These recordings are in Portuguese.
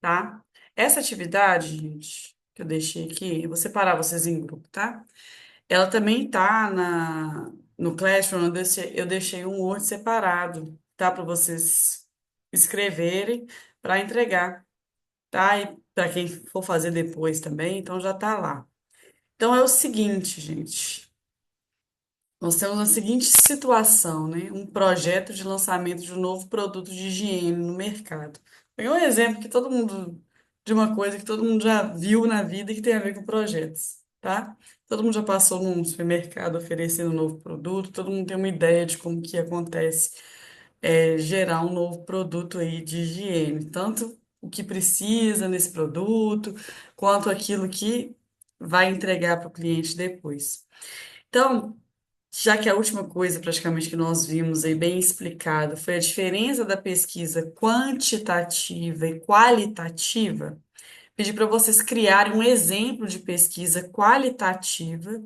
tá? Essa atividade, gente, que eu deixei aqui, eu vou separar vocês em grupo, tá? Ela também tá no Classroom, eu deixei um Word separado, tá? Para vocês escreverem para entregar, tá? E para quem for fazer depois também, então já tá lá. Então é o seguinte, gente. Nós temos a seguinte situação, né? Um projeto de lançamento de um novo produto de higiene no mercado. Peguei um exemplo que todo mundo, de uma coisa que todo mundo já viu na vida e que tem a ver com projetos, tá? Todo mundo já passou num supermercado oferecendo um novo produto, todo mundo tem uma ideia de como que acontece gerar um novo produto aí de higiene, tanto o que precisa nesse produto, quanto aquilo que vai entregar para o cliente depois. Então, já que a última coisa praticamente que nós vimos aí bem explicado foi a diferença da pesquisa quantitativa e qualitativa, pedi para vocês criarem um exemplo de pesquisa qualitativa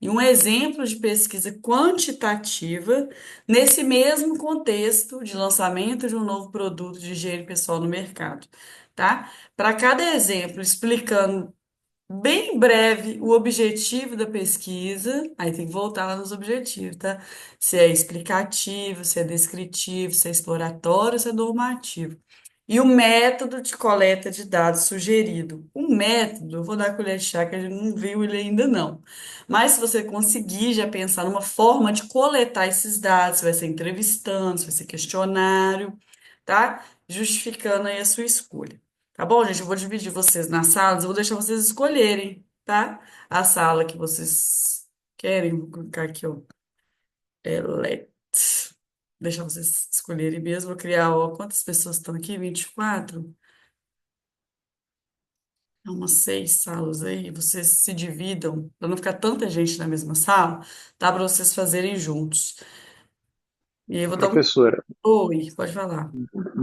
e um exemplo de pesquisa quantitativa nesse mesmo contexto de lançamento de um novo produto de higiene pessoal no mercado, tá? Para cada exemplo, explicando bem breve o objetivo da pesquisa, aí tem que voltar lá nos objetivos, tá? Se é explicativo, se é descritivo, se é exploratório, se é normativo. E o método de coleta de dados sugerido. O método, eu vou dar a colher de chá, que a gente não viu ele ainda não. Mas se você conseguir já pensar numa forma de coletar esses dados, se vai ser entrevistando, se vai ser questionário, tá? Justificando aí a sua escolha. Tá bom, gente? Eu vou dividir vocês nas salas, eu vou deixar vocês escolherem, tá? A sala que vocês querem. Vou colocar aqui, ó. Elect. Deixar vocês escolherem mesmo. Vou criar, ó, quantas pessoas estão aqui? 24. É umas 6 salas aí. Vocês se dividam, para não ficar tanta gente na mesma sala, tá? Para vocês fazerem juntos. E aí eu vou dar um. Professora, Oi, pode falar.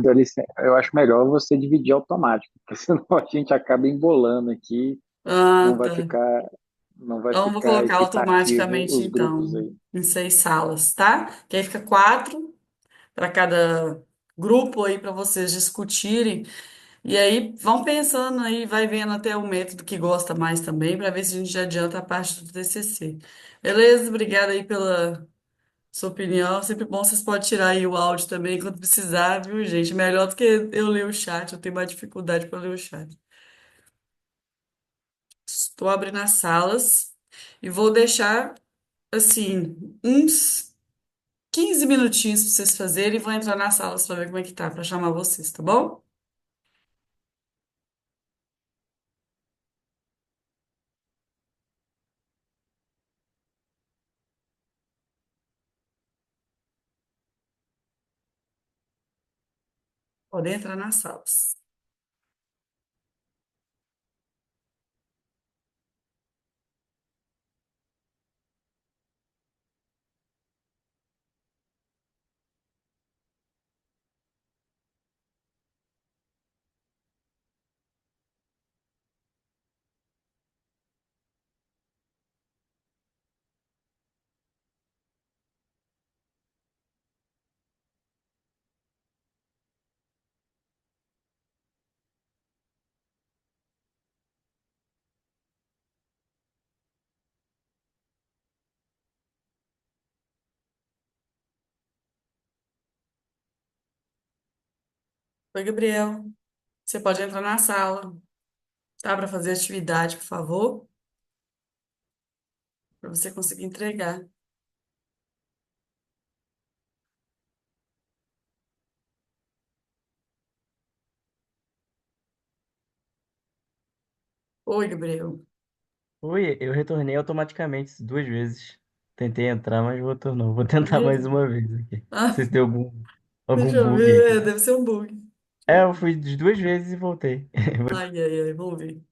dá licença, eu acho melhor você dividir automático, porque senão a gente acaba embolando aqui, não Ah, vai tá. ficar, não vai Então, eu vou ficar colocar equitativo automaticamente, os grupos então, aí. em 6 salas, tá? Que aí fica 4 para cada grupo aí para vocês discutirem. E aí vão pensando aí, vai vendo até o método que gosta mais também, para ver se a gente já adianta a parte do TCC. Beleza? Obrigada aí pela sua opinião. Sempre bom, vocês podem tirar aí o áudio também quando precisar, viu, gente? Melhor do que eu ler o chat, eu tenho mais dificuldade para ler o chat. Estou abrindo as salas e vou deixar, assim, uns 15 minutinhos para vocês fazerem e vou entrar nas salas para ver como é que tá, para chamar vocês, tá bom? Podem entrar nas salas. Oi, Gabriel. Você pode entrar na sala, tá? Para fazer atividade, por favor, para você conseguir entregar. Oi, Gabriel. Oi, eu retornei automaticamente 2 vezes. Tentei entrar, mas retornou. Vou tentar mais Mesmo? uma vez aqui. Não Ah, sei se deu algum deixa eu bug ver. aí. Deve ser um bug. Deixa É, eu eu ver. fui de 2 vezes e voltei. Ai, ai, ai, vamos ver.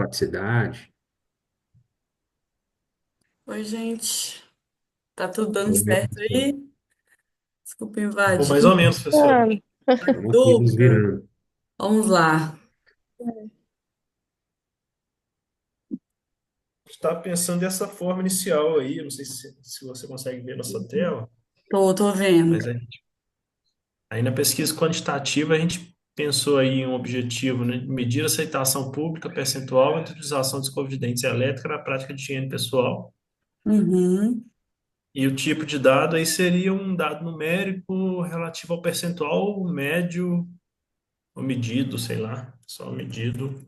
praticidade. Oi, gente. Tá tudo dando Pelo menos, certo aí? Desculpa Pô, invadir. mais ou menos, professor. Ah, estamos aqui nos Dúvida. virando. Vamos lá. Está pensando dessa forma inicial aí, eu não sei se você consegue ver na sua tela, Tô vendo. mas aí na pesquisa quantitativa a gente pensou aí em um objetivo, né? Medir a aceitação pública percentual entre a utilização de escova de dentes elétrica na prática de higiene pessoal. Uhum, E o tipo de dado aí seria um dado numérico relativo ao percentual médio, ou medido, sei lá, só medido,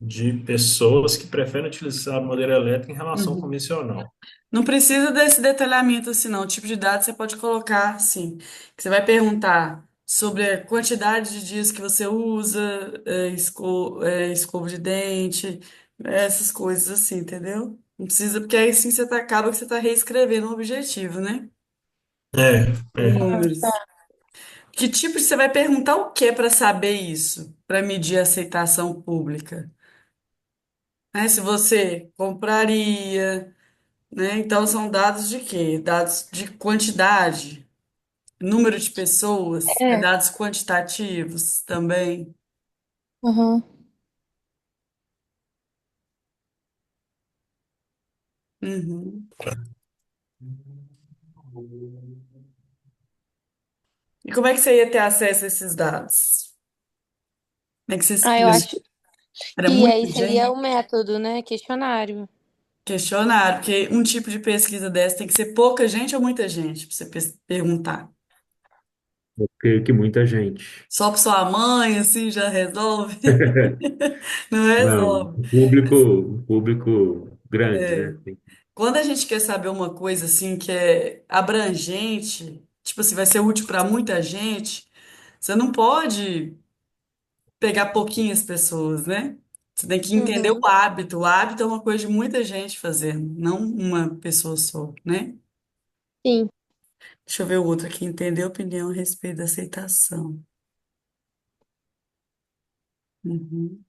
de pessoas que preferem utilizar a madeira elétrica em relação ao uhum. convencional. Não precisa desse detalhamento assim, não. O tipo de dado você pode colocar, sim. Que você vai perguntar sobre a quantidade de dias que você usa, escova de dente, essas coisas assim, entendeu? Não precisa, porque aí sim acaba que você está reescrevendo o objetivo, né? É, Com é. números. Que tipo você vai perguntar o que para saber isso? Para medir a aceitação pública? Né? Se você compraria, né? Então são dados de quê? Dados de quantidade, número de pessoas, é. dados quantitativos também. Uhum. Uhum. E como é que você ia ter acesso a esses dados? Como é que você Ah, eu ia? acho Era que aí muita seria gente? o método, né? Questionário. Questionário, porque um tipo de pesquisa dessa tem que ser pouca gente ou muita gente para você perguntar. Eu creio que muita gente. Só para sua mãe, assim, já resolve? Não Não, resolve. o público grande, né? É. Quando a gente quer saber uma coisa assim que é abrangente, tipo assim, vai ser útil para muita gente, você não pode pegar pouquinhas pessoas, né? Você tem que entender Uhum. o hábito. O hábito é uma coisa de muita gente fazendo, não uma pessoa só, né? Sim. Deixa eu ver o outro aqui, entender a opinião a respeito da aceitação. Uhum.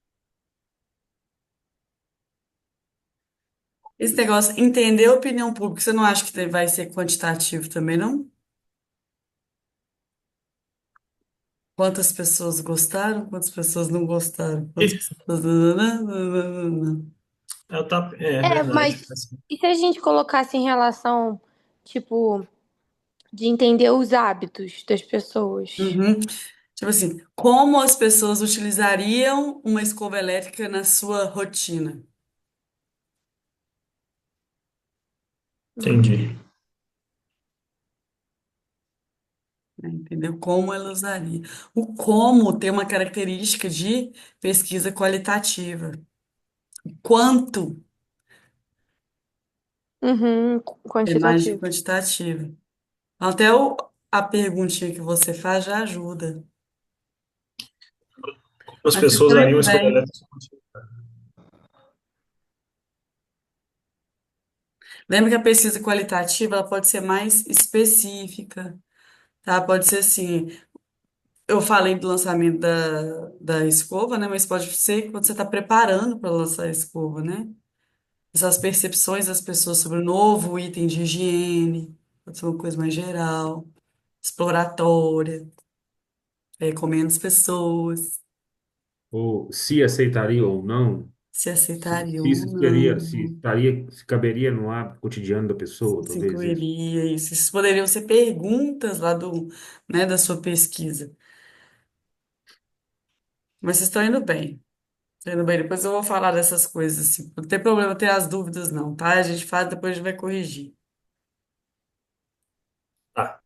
Esse negócio, entender a opinião pública, você não acha que vai ser quantitativo também, não? Quantas pessoas gostaram, quantas pessoas não gostaram, quantas E, pessoas. é É, verdade. mas e se a gente colocasse em relação, tipo, de entender os hábitos das pessoas? Uhum. Tipo assim, como as pessoas utilizariam uma escova elétrica na sua rotina? Uhum. Entendi. Né? Entendeu? Como ela usaria. O como tem uma característica de pesquisa qualitativa. Quanto Uhum. é mais de Quantitativo. quantitativa. Até a perguntinha que você faz já ajuda. As Mas você pessoas foi usariam a indo escova bem. elétrica. Lembra que a pesquisa qualitativa ela pode ser mais específica, tá? Pode ser assim. Eu falei do lançamento da escova, né? Mas pode ser quando você está preparando para lançar a escova, né? Essas percepções das pessoas sobre o novo item de higiene, pode ser uma coisa mais geral, exploratória, com menos pessoas, Ou se aceitaria ou não, se se aceitariam ou isso seria, não, se caberia no hábito cotidiano da pessoa, se talvez isso. incluiria isso. Isso poderiam ser perguntas lá né, da sua pesquisa. Mas vocês estão indo bem. Estão indo bem. Depois eu vou falar dessas coisas, assim. Não tem problema ter as dúvidas, não, tá? A gente faz, depois a gente vai corrigir. Tá.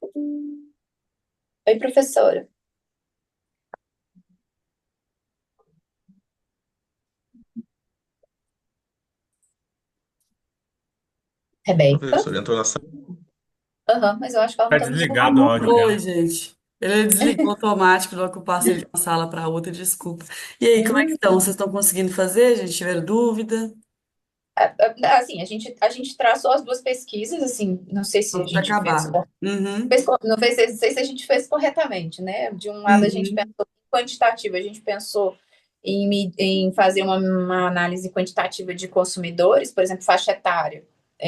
Oi, professora. Rebeca? Professor, entrou na sala. Aham, mas eu acho que ela não Tá tá me desligado escutando. o áudio Oi, dela. gente. Ele desligou automático logo que eu passei de uma sala para outra, desculpa. E aí, como é que estão? Hum. Vocês estão conseguindo fazer? Gente, tiver dúvida? Assim, a gente traçou as duas pesquisas, assim, não sei se a Já gente fez, acabaram. Uhum, não sei se a gente fez corretamente, né? De um lado a gente uhum, pensou em quantitativo, a gente pensou em fazer uma análise quantitativa de consumidores, por exemplo, faixa etária,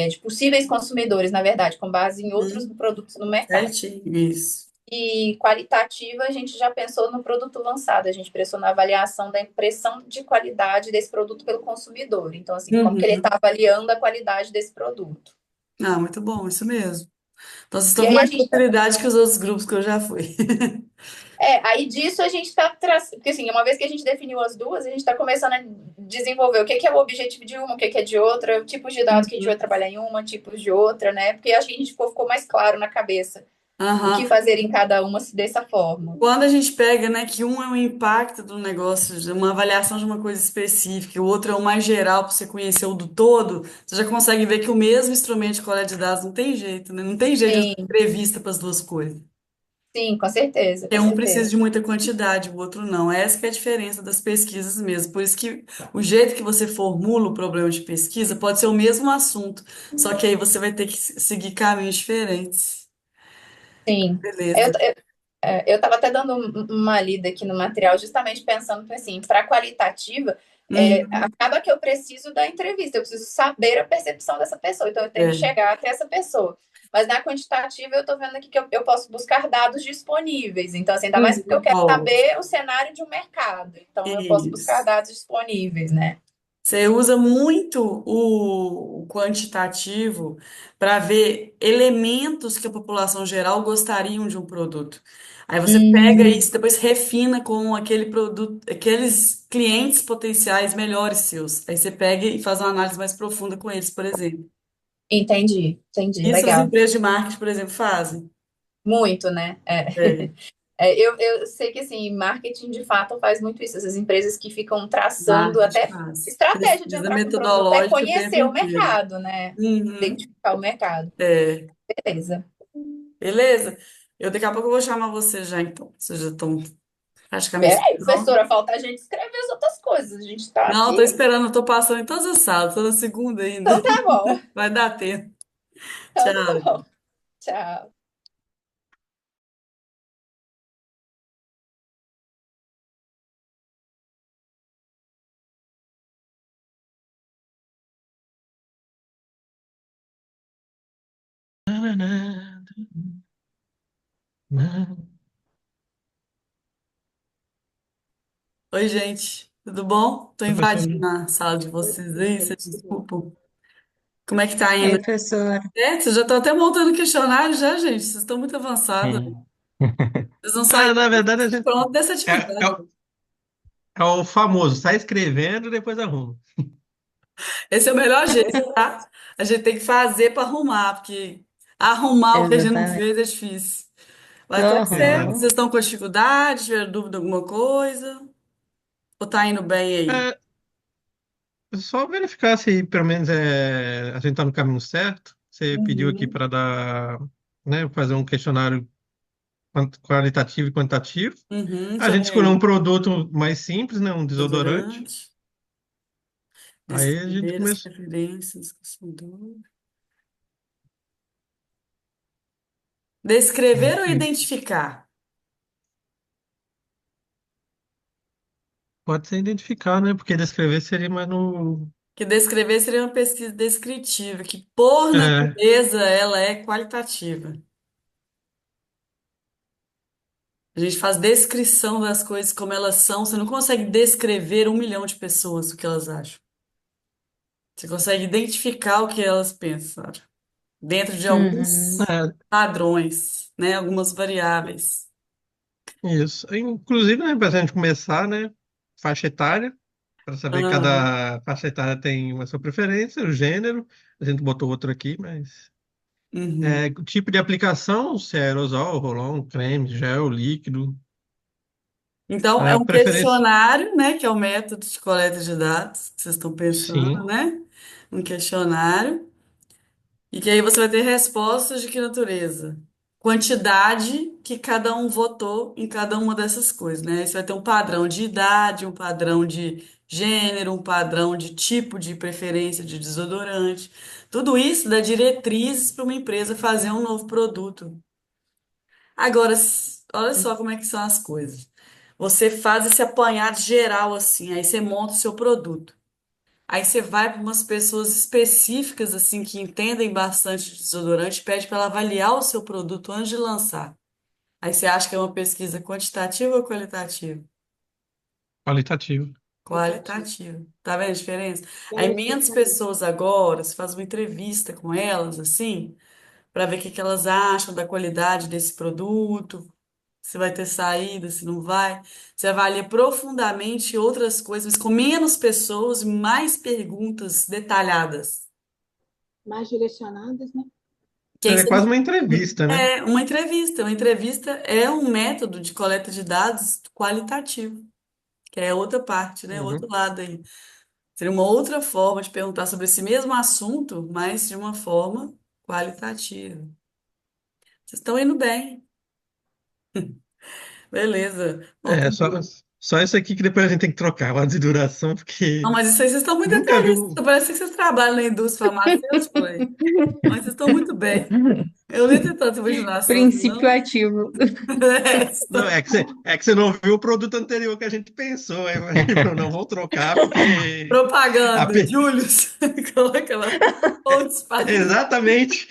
de possíveis consumidores, na verdade, com base em outros uhum. produtos no mercado. Certinho, isso. E qualitativa, a gente já pensou no produto lançado, a gente pensou na avaliação da impressão de qualidade desse produto pelo consumidor. Então, assim, como que ele está Uhum. avaliando a qualidade desse produto. Ah, muito bom, isso mesmo. Então, vocês E estão com aí a mais gente facilidade que os outros grupos que eu já fui. aí disso a gente está porque assim, uma vez que a gente definiu as duas, a gente está começando a desenvolver o que é o objetivo de uma, o que é de outra, tipos de dados que a gente vai Uhum. trabalhar em uma, tipos de outra, né? Porque acho que a gente ficou mais claro na cabeça o que Aham. fazer em cada uma dessa forma. Quando a gente pega, né, que um é o impacto do negócio, de uma avaliação de uma coisa específica, e o outro é o mais geral para você conhecer o do todo, você já consegue ver que o mesmo instrumento de coleta de dados não tem jeito, né? Não tem jeito de fazer Sim, entrevista para as duas coisas. sim, com certeza, Porque com um precisa certeza. de muita quantidade, o outro não. Essa que é a diferença das pesquisas mesmo. Por isso que o jeito que você formula o problema de pesquisa pode ser o mesmo assunto, só que aí você vai ter que seguir caminhos diferentes. Sim. Eu, Beleza. eu estava até dando uma lida aqui no material, justamente pensando que, assim, para qualitativa, Uhum. acaba que eu preciso da entrevista, eu preciso saber a percepção dessa pessoa, então eu tenho que É. chegar até essa pessoa. Mas na quantitativa, eu estou vendo aqui que eu posso buscar dados disponíveis. Então, assim, ainda mais porque eu Uhum. quero Pode. saber o cenário de um mercado. Então, eu posso buscar Isso. dados disponíveis, né? Você usa muito o quantitativo para ver elementos que a população geral gostariam de um produto. Aí você pega Hum, isso, depois refina com aquele produto, aqueles clientes potenciais melhores seus. Aí você pega e faz uma análise mais profunda com eles, por exemplo. entendi, Isso as legal. empresas de marketing, por exemplo, fazem. Muito, né? É, Eu sei que assim, marketing de fato faz muito isso. Essas empresas que ficam traçando marketing até faz. estratégia de Pesquisa entrar com o produto, é metodológica o tempo conhecer o inteiro. mercado, né? Uhum. Identificar o mercado. É. Beleza. Beleza? Eu daqui a pouco eu vou chamar você já, então. Vocês já estão praticamente Peraí, prontos. professora, falta a gente escrever as outras coisas. A gente tá Não, aqui. tô esperando, eu tô passando em todas as salas, tô na segunda ainda. Então tá bom. Vai dar tempo. Então tá Tchau. bom. Tchau. Oi, gente. Tudo bom? Tô invadindo Professor, a sala de vocês aí, vocês desculpam. Como é que tá Oi, indo? professora. É, vocês já estão até montando questionário já, gente. Vocês estão muito avançados. Sim. Vocês vão sair Ah, na verdade, pronto dessa é, atividade. é o famoso, sai escrevendo e depois arruma. Esse é o melhor jeito, tá? A gente tem que fazer para arrumar, porque arrumar o que a gente não Exatamente. fez é difícil. Mas tá certo. Exato. Aham. Vocês estão com dificuldade? Tiveram dúvida de alguma coisa? Ou tá indo bem aí? É só verificar se pelo menos a gente está no caminho certo. Você pediu aqui Uhum. para dar, né, fazer um questionário qualitativo e quantitativo. A gente escolheu um Sobre produto mais simples, né, um desodorante. desodorante, Aí a gente descrever as começou. preferências do consumidor. Descrever ou identificar? Pode ser identificar, né? Porque descrever seria mais no. Que descrever seria uma pesquisa descritiva, que por É, natureza ela é qualitativa. A gente faz descrição das coisas como elas são. Você não consegue descrever 1 milhão de pessoas o que elas acham. Você consegue identificar o que elas pensam, dentro de alguns Uhum. é, padrões, né? Algumas variáveis. isso. Inclusive, né, para a gente começar, né? Faixa etária, para saber que Aham. cada faixa etária tem uma sua preferência, o gênero. A gente botou outro aqui, mas. Uhum. O tipo de aplicação, se é aerosol, rolon, creme, gel, líquido. Então, é A um preferência, questionário, né, que é o método de coleta de dados que vocês estão pensando, sim. né? Um questionário. E que aí você vai ter respostas de que natureza? Quantidade que cada um votou em cada uma dessas coisas, né? Aí você vai ter um padrão de idade, um padrão de gênero, um padrão de tipo de preferência de desodorante. Tudo isso dá diretrizes para uma empresa fazer um novo produto. Agora, olha só como é que são as coisas. Você faz esse apanhado geral assim, aí você monta o seu produto. Aí você vai para umas pessoas específicas assim que entendem bastante de desodorante, pede para ela avaliar o seu produto antes de lançar. Aí você acha que é uma pesquisa quantitativa ou qualitativa? Qualitativo. Qualitativa. Tá vendo a diferença? Aí menos pessoas agora, você faz uma entrevista com elas assim, para ver o que que elas acham da qualidade desse produto, se vai ter saída, se não vai. Você avalia profundamente outras coisas, mas com menos pessoas e mais perguntas detalhadas. Que aí É quase uma entrevista, né? é uma entrevista. Uma entrevista é um método de coleta de dados qualitativo, que é outra parte, né? Outro Uhum. lado aí. Seria uma outra forma de perguntar sobre esse mesmo assunto, mas de uma forma qualitativa. Vocês estão indo bem. Beleza. Bom, É, só, só isso aqui que depois a gente tem que trocar o de duração, não, porque mas isso aí vocês estão muito nunca vi detalhistas. um. Parece que vocês trabalham na indústria farmacêutica, aí. Mas vocês estão muito bem. Eu nem tenho tanta imaginação assim, Princípio não. ativo. Não, é que você não viu o produto anterior que a gente pensou. Aí a gente falou, não, vou trocar, porque. A, Propaganda, pe- Julius. Coloca lá. Pontos para. Exatamente.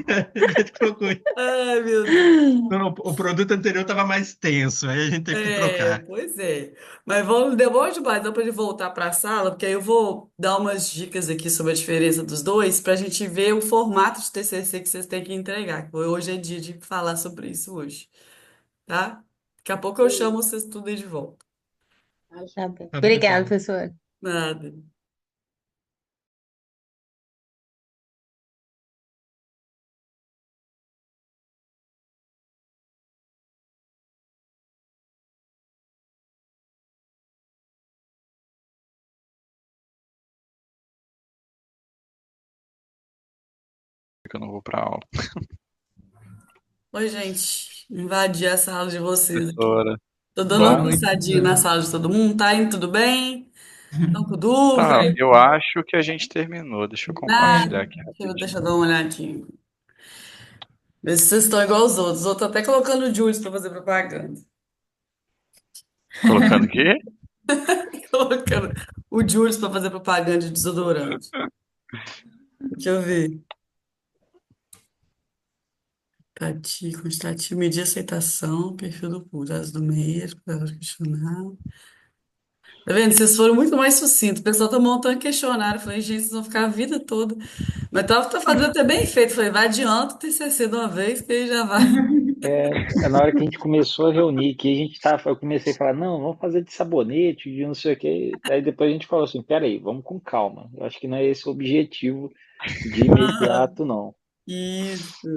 A gente colocou. Ai, meu Deus. Não, não, o produto anterior estava mais tenso, aí a gente teve que É, trocar. pois é. Mas vamos, demora demais, então, para ele voltar para a sala, porque aí eu vou dar umas dicas aqui sobre a diferença dos dois, para a gente ver o formato de TCC que vocês têm que entregar. Que hoje é dia de falar sobre isso hoje, tá? Daqui a pouco eu chamo vocês tudo aí de volta. Tá bem. Tá bem, Obrigada, pessoal. professor. Nada. Que eu não vou pra aula. Oi, gente. Invadi a sala de vocês aqui. Professora, Tô dando Boa uma boa noite. passadinha na sala de todo mundo. Tá indo tudo bem? Estão com Tá, dúvida? eu acho que a gente terminou. Deixa eu Nada. compartilhar aqui Deixa rapidinho. eu dar uma olhadinha. Vê se vocês estão igual os outros. Os outros até colocando o Julius para fazer propaganda. Colocando aqui? Colocando o Julius para fazer propaganda de desodorante. Deixa eu ver. Tati, quantitativo, medir aceitação, perfil do público, dados do médico, dados do questionário. Tá vendo? Vocês foram muito mais sucintos. O pessoal tá montando questionário. Eu falei, gente, vocês vão ficar a vida toda. Mas tá fazendo até bem feito. Eu falei, vai adianta o TCC de uma vez, que aí já vai. Na hora que a gente começou a reunir, que a gente tava, eu comecei a falar, não, vamos fazer de sabonete, de não sei o quê. Aí depois a gente falou assim, peraí, vamos com calma. Eu acho que não é esse o objetivo de imediato, não. Isso.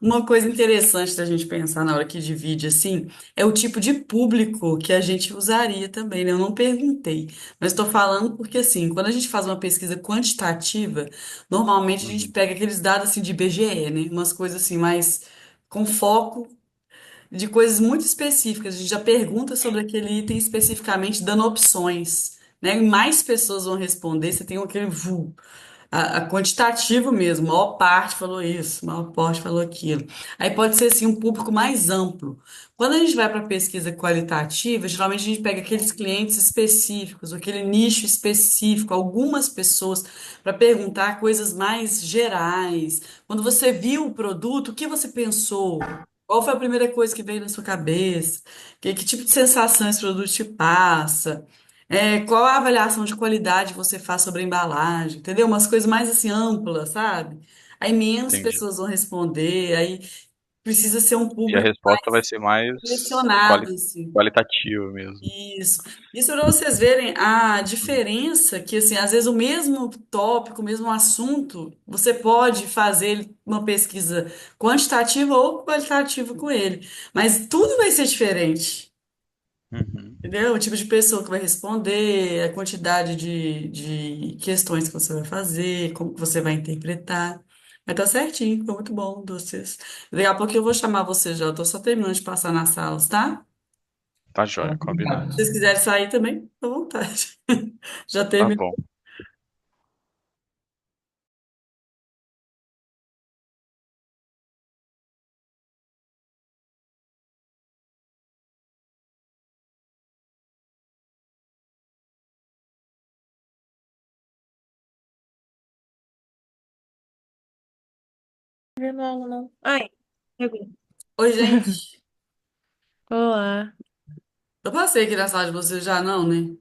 Uma coisa interessante da gente pensar na hora que divide assim é o tipo de público que a gente usaria também, né? Eu não perguntei, mas estou falando porque assim, quando a gente faz uma pesquisa quantitativa, normalmente a gente Uhum, pega aqueles dados assim de IBGE, né? Umas coisas assim mais com foco de coisas muito específicas. A gente já pergunta sobre aquele item especificamente, dando opções, né? E mais pessoas vão responder, você tem aquele a quantitativo mesmo, maior parte falou isso, maior parte falou aquilo. Aí pode ser assim um público mais amplo. Quando a gente vai para pesquisa qualitativa, geralmente a gente pega aqueles clientes específicos, ou aquele nicho específico, algumas pessoas, para perguntar coisas mais gerais. Quando você viu o produto, o que você pensou? Qual foi a primeira coisa que veio na sua cabeça? Que tipo de sensação esse produto te passa? Qual a avaliação de qualidade você faz sobre a embalagem, entendeu? Umas coisas mais assim amplas, sabe? Aí menos entendi. pessoas vão responder, aí precisa ser um E a público resposta vai ser mais selecionado, assim. qualitativa mesmo. Isso. Isso para vocês verem a diferença que, assim, às vezes o mesmo tópico, o mesmo assunto, você pode fazer uma pesquisa quantitativa ou qualitativa com ele, mas tudo vai ser diferente. Uhum. Entendeu? O tipo de pessoa que vai responder, a quantidade de questões que você vai fazer, como que você vai interpretar. Mas tá certinho, ficou muito bom de vocês. Daqui a pouco eu vou chamar você já, eu tô só terminando de passar nas salas, tá? Tá Então, joia, obrigado. combinado. Se vocês quiserem sair também, fica à vontade. Já Tá terminou. bom. Não, não, não. Ai, pegou. Oi, gente. Olá. Eu passei aqui na sala de vocês já, não, né?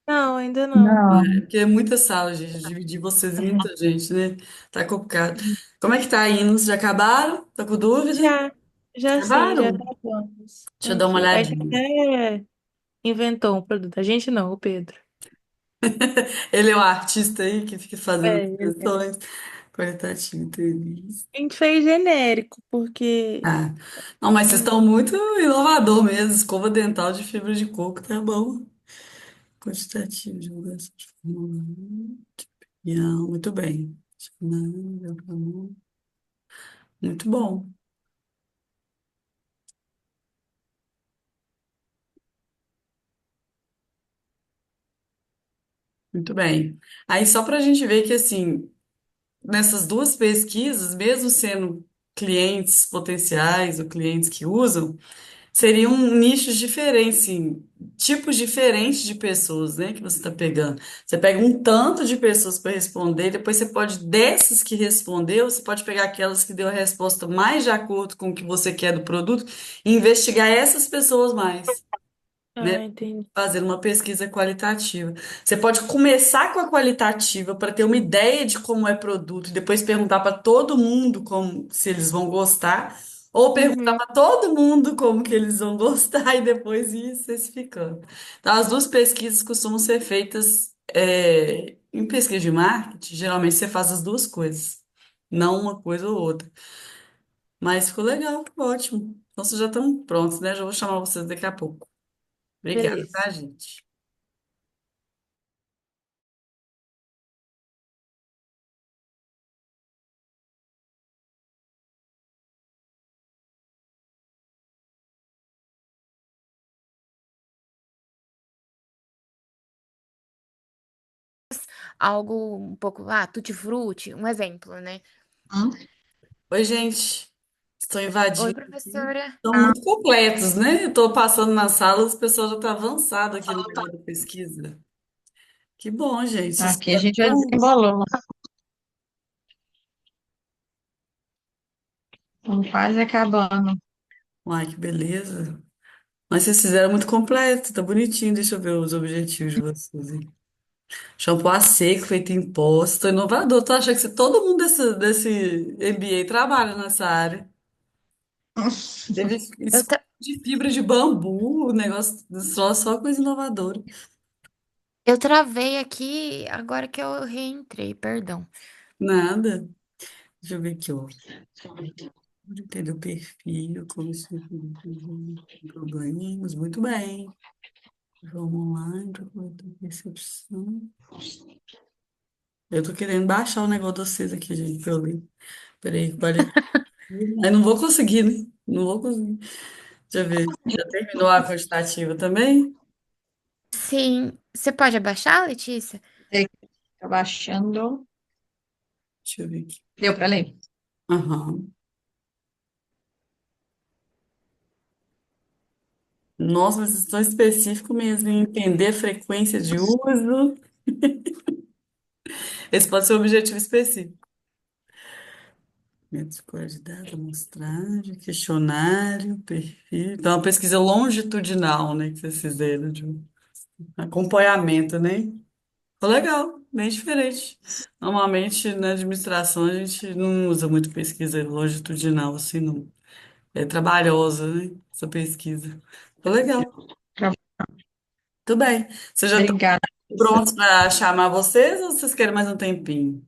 Não, ainda não. É, porque é muita sala, gente. Dividir vocês em muita gente, né? Tá complicado. Como é que tá indo? Já acabaram? Tá com dúvida? Já, já sim, já Acabaram? acabamos. Deixa eu dar uma Aqui. A gente olhadinha. até inventou um produto. A gente não, o Pedro. Ele é o artista aí que fica fazendo É, questões qualitativas, entrevistas. a gente fez genérico, porque. Ah, não, mas vocês Hum, estão muito inovador mesmo. Escova dental de fibra de coco, tá bom. Quantitativo, divulgação de formulário. Não, muito bem. Não, muito bom. Muito bem. Aí, só para a gente ver que, assim, nessas duas pesquisas, mesmo sendo clientes potenciais ou clientes que usam, seriam nichos diferentes, sim, tipos diferentes de pessoas, né, que você está pegando. Você pega um tanto de pessoas para responder, depois você pode, dessas que respondeu, você pode pegar aquelas que deu a resposta mais de acordo com o que você quer do produto e investigar essas pessoas mais, né? Ah, entendi. Fazer uma pesquisa qualitativa. Você pode começar com a qualitativa para ter uma ideia de como é produto, e depois perguntar para todo mundo como se eles vão gostar, ou perguntar Uhum. para todo mundo como que eles vão gostar e depois ir especificando. Então, as duas pesquisas costumam ser feitas em pesquisa de marketing. Geralmente você faz as duas coisas, não uma coisa ou outra. Mas ficou legal, ficou ótimo. Então, vocês já estão prontos, né? Já vou chamar vocês daqui a pouco. Obrigada, Beleza. tá, gente? Algo um pouco, tutti-frutti, um exemplo, né? Hum? Oi, gente. Estou Oi, invadindo. professora. Estão muito completos, né? Estou passando na sala, as pessoas já estão avançadas aqui no negócio da pesquisa. Que bom, gente. Vocês Aqui a gente já estão... desembolou. Estamos quase acabando. Uai, que beleza. Mas vocês fizeram muito completo, tá bonitinho. Deixa eu ver os objetivos de vocês. Hein? Shampoo a seco, feito em pó. Estou inovador. Tô achando que todo mundo desse MBA trabalha nessa área. Teve Eu, escova tra- de fibra de bambu, negócio só coisa inovadora. eu travei aqui agora que eu reentrei, perdão. Nada. Deixa eu ver aqui, ó. Entender o perfil, como isso problemas. Muito bem. Vamos lá, documento de percepção. Eu tô querendo baixar o negócio de vocês aqui, gente, pra eu ler. Peraí, qualidade. Aí não vou conseguir, né? Não vou conseguir. Deixa eu ver. Já terminou a quantitativa também? Sim, você pode abaixar, Letícia? Está baixando. Deixa eu ver aqui. Deu para ler? Aham. Nossa, mas isso é tão específico mesmo, em entender a frequência de uso. Esse pode ser um objetivo específico. Métodos de qualidade, amostragem, questionário, perfil. Então, uma pesquisa longitudinal, né, que vocês fizeram, de um acompanhamento, né? Ficou legal, bem diferente. Normalmente, na administração, a gente não usa muito pesquisa longitudinal, assim, não. É trabalhosa, né? Essa pesquisa. Foi legal. Pra- Tudo bem. Vocês já estão Obrigada. prontos para chamar vocês ou vocês querem mais um tempinho?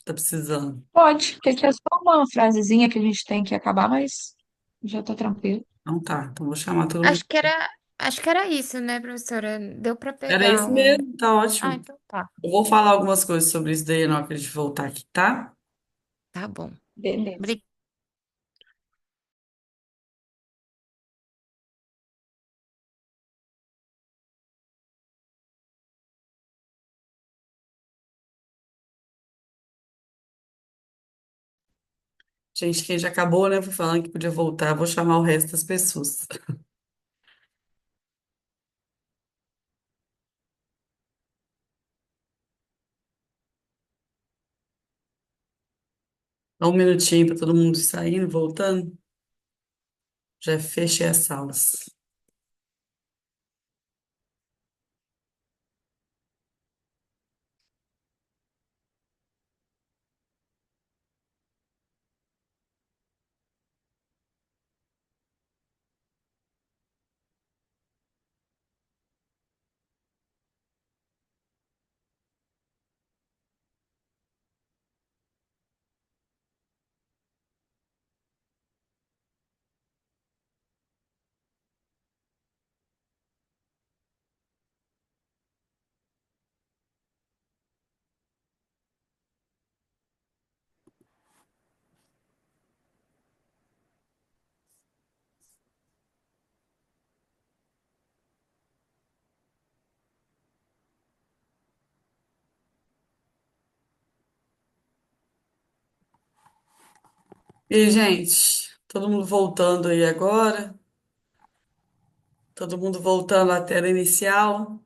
Tá precisando? Pode, porque aqui é só uma frasezinha que a gente tem que acabar, mas já tô tranquilo. Então tá. Então vou chamar todo mundo. Acho que era, acho que era isso, né, professora? Deu para Era pegar isso um. mesmo, tá Ah, ótimo. então tá. Eu vou falar algumas coisas sobre isso daí na hora que a gente voltar aqui, tá? Tá bom. Beleza. Gente, quem já acabou, né? Foi falando que podia voltar, vou chamar o resto das pessoas. Dá um minutinho para todo mundo saindo, voltando. Já fechei as salas. E aí, gente, todo mundo voltando aí agora? Todo mundo voltando à tela inicial?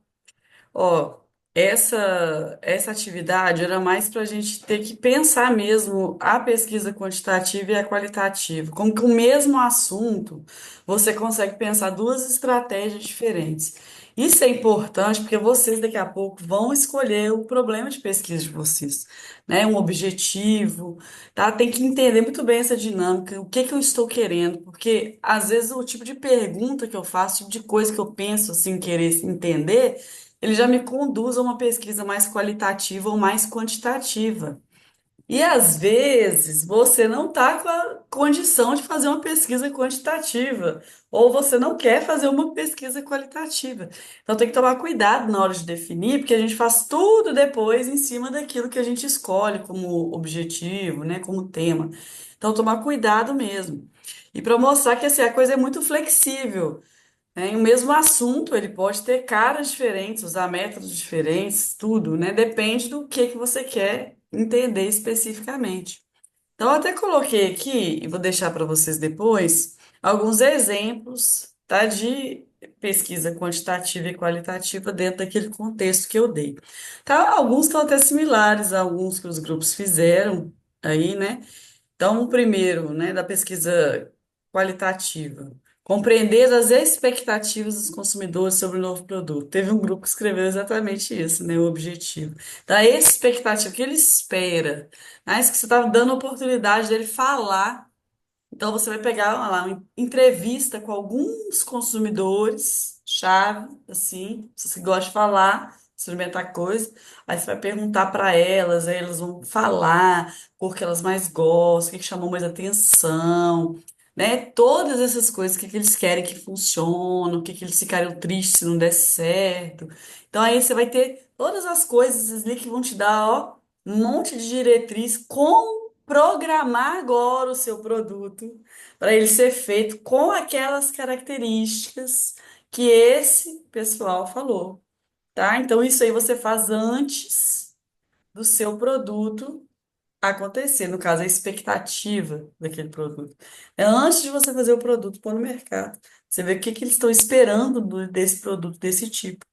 Ó, essa atividade era mais para a gente ter que pensar mesmo a pesquisa quantitativa e a qualitativa. Como que o mesmo assunto você consegue pensar duas estratégias diferentes. Isso é importante porque vocês daqui a pouco vão escolher o problema de pesquisa de vocês, né? Um objetivo, tá? Tem que entender muito bem essa dinâmica, o que que eu estou querendo, porque às vezes o tipo de pergunta que eu faço, o tipo de coisa que eu penso assim, querer entender ele já me conduz a uma pesquisa mais qualitativa ou mais quantitativa. E às vezes você não está com a condição de fazer uma pesquisa quantitativa, ou você não quer fazer uma pesquisa qualitativa. Então tem que tomar cuidado na hora de definir, porque a gente faz tudo depois em cima daquilo que a gente escolhe como objetivo, né, como tema. Então tomar cuidado mesmo. E para mostrar que assim, a coisa é muito flexível. Né? E o mesmo assunto, ele pode ter caras diferentes, usar métodos diferentes, tudo, né? Depende do que você quer entender especificamente. Então, eu até coloquei aqui, e vou deixar para vocês depois, alguns exemplos, tá, de pesquisa quantitativa e qualitativa dentro daquele contexto que eu dei. Tá? Alguns estão até similares a alguns que os grupos fizeram aí, né? Então, o primeiro, né, da pesquisa qualitativa, compreender as expectativas dos consumidores sobre o novo produto. Teve um grupo que escreveu exatamente isso, né, o objetivo. Da expectativa, o que ele espera, né, isso que você está dando a oportunidade dele falar. Então, você vai pegar lá, uma entrevista com alguns consumidores, chave, assim, se você gosta de falar, experimentar coisa, aí você vai perguntar para elas, aí elas vão falar por que elas mais gostam, o que que chamou mais atenção, né? Todas essas coisas, o que que eles querem que funcione, o que que eles ficariam tristes se não der certo. Então, aí você vai ter todas as coisas ali que vão te dar, ó, um monte de diretriz com programar agora o seu produto para ele ser feito com aquelas características que esse pessoal falou, tá? Então, isso aí você faz antes do seu produto acontecer, no caso, a expectativa daquele produto. É antes de você fazer o produto pôr no mercado. Você vê o que que eles estão esperando desse produto desse tipo.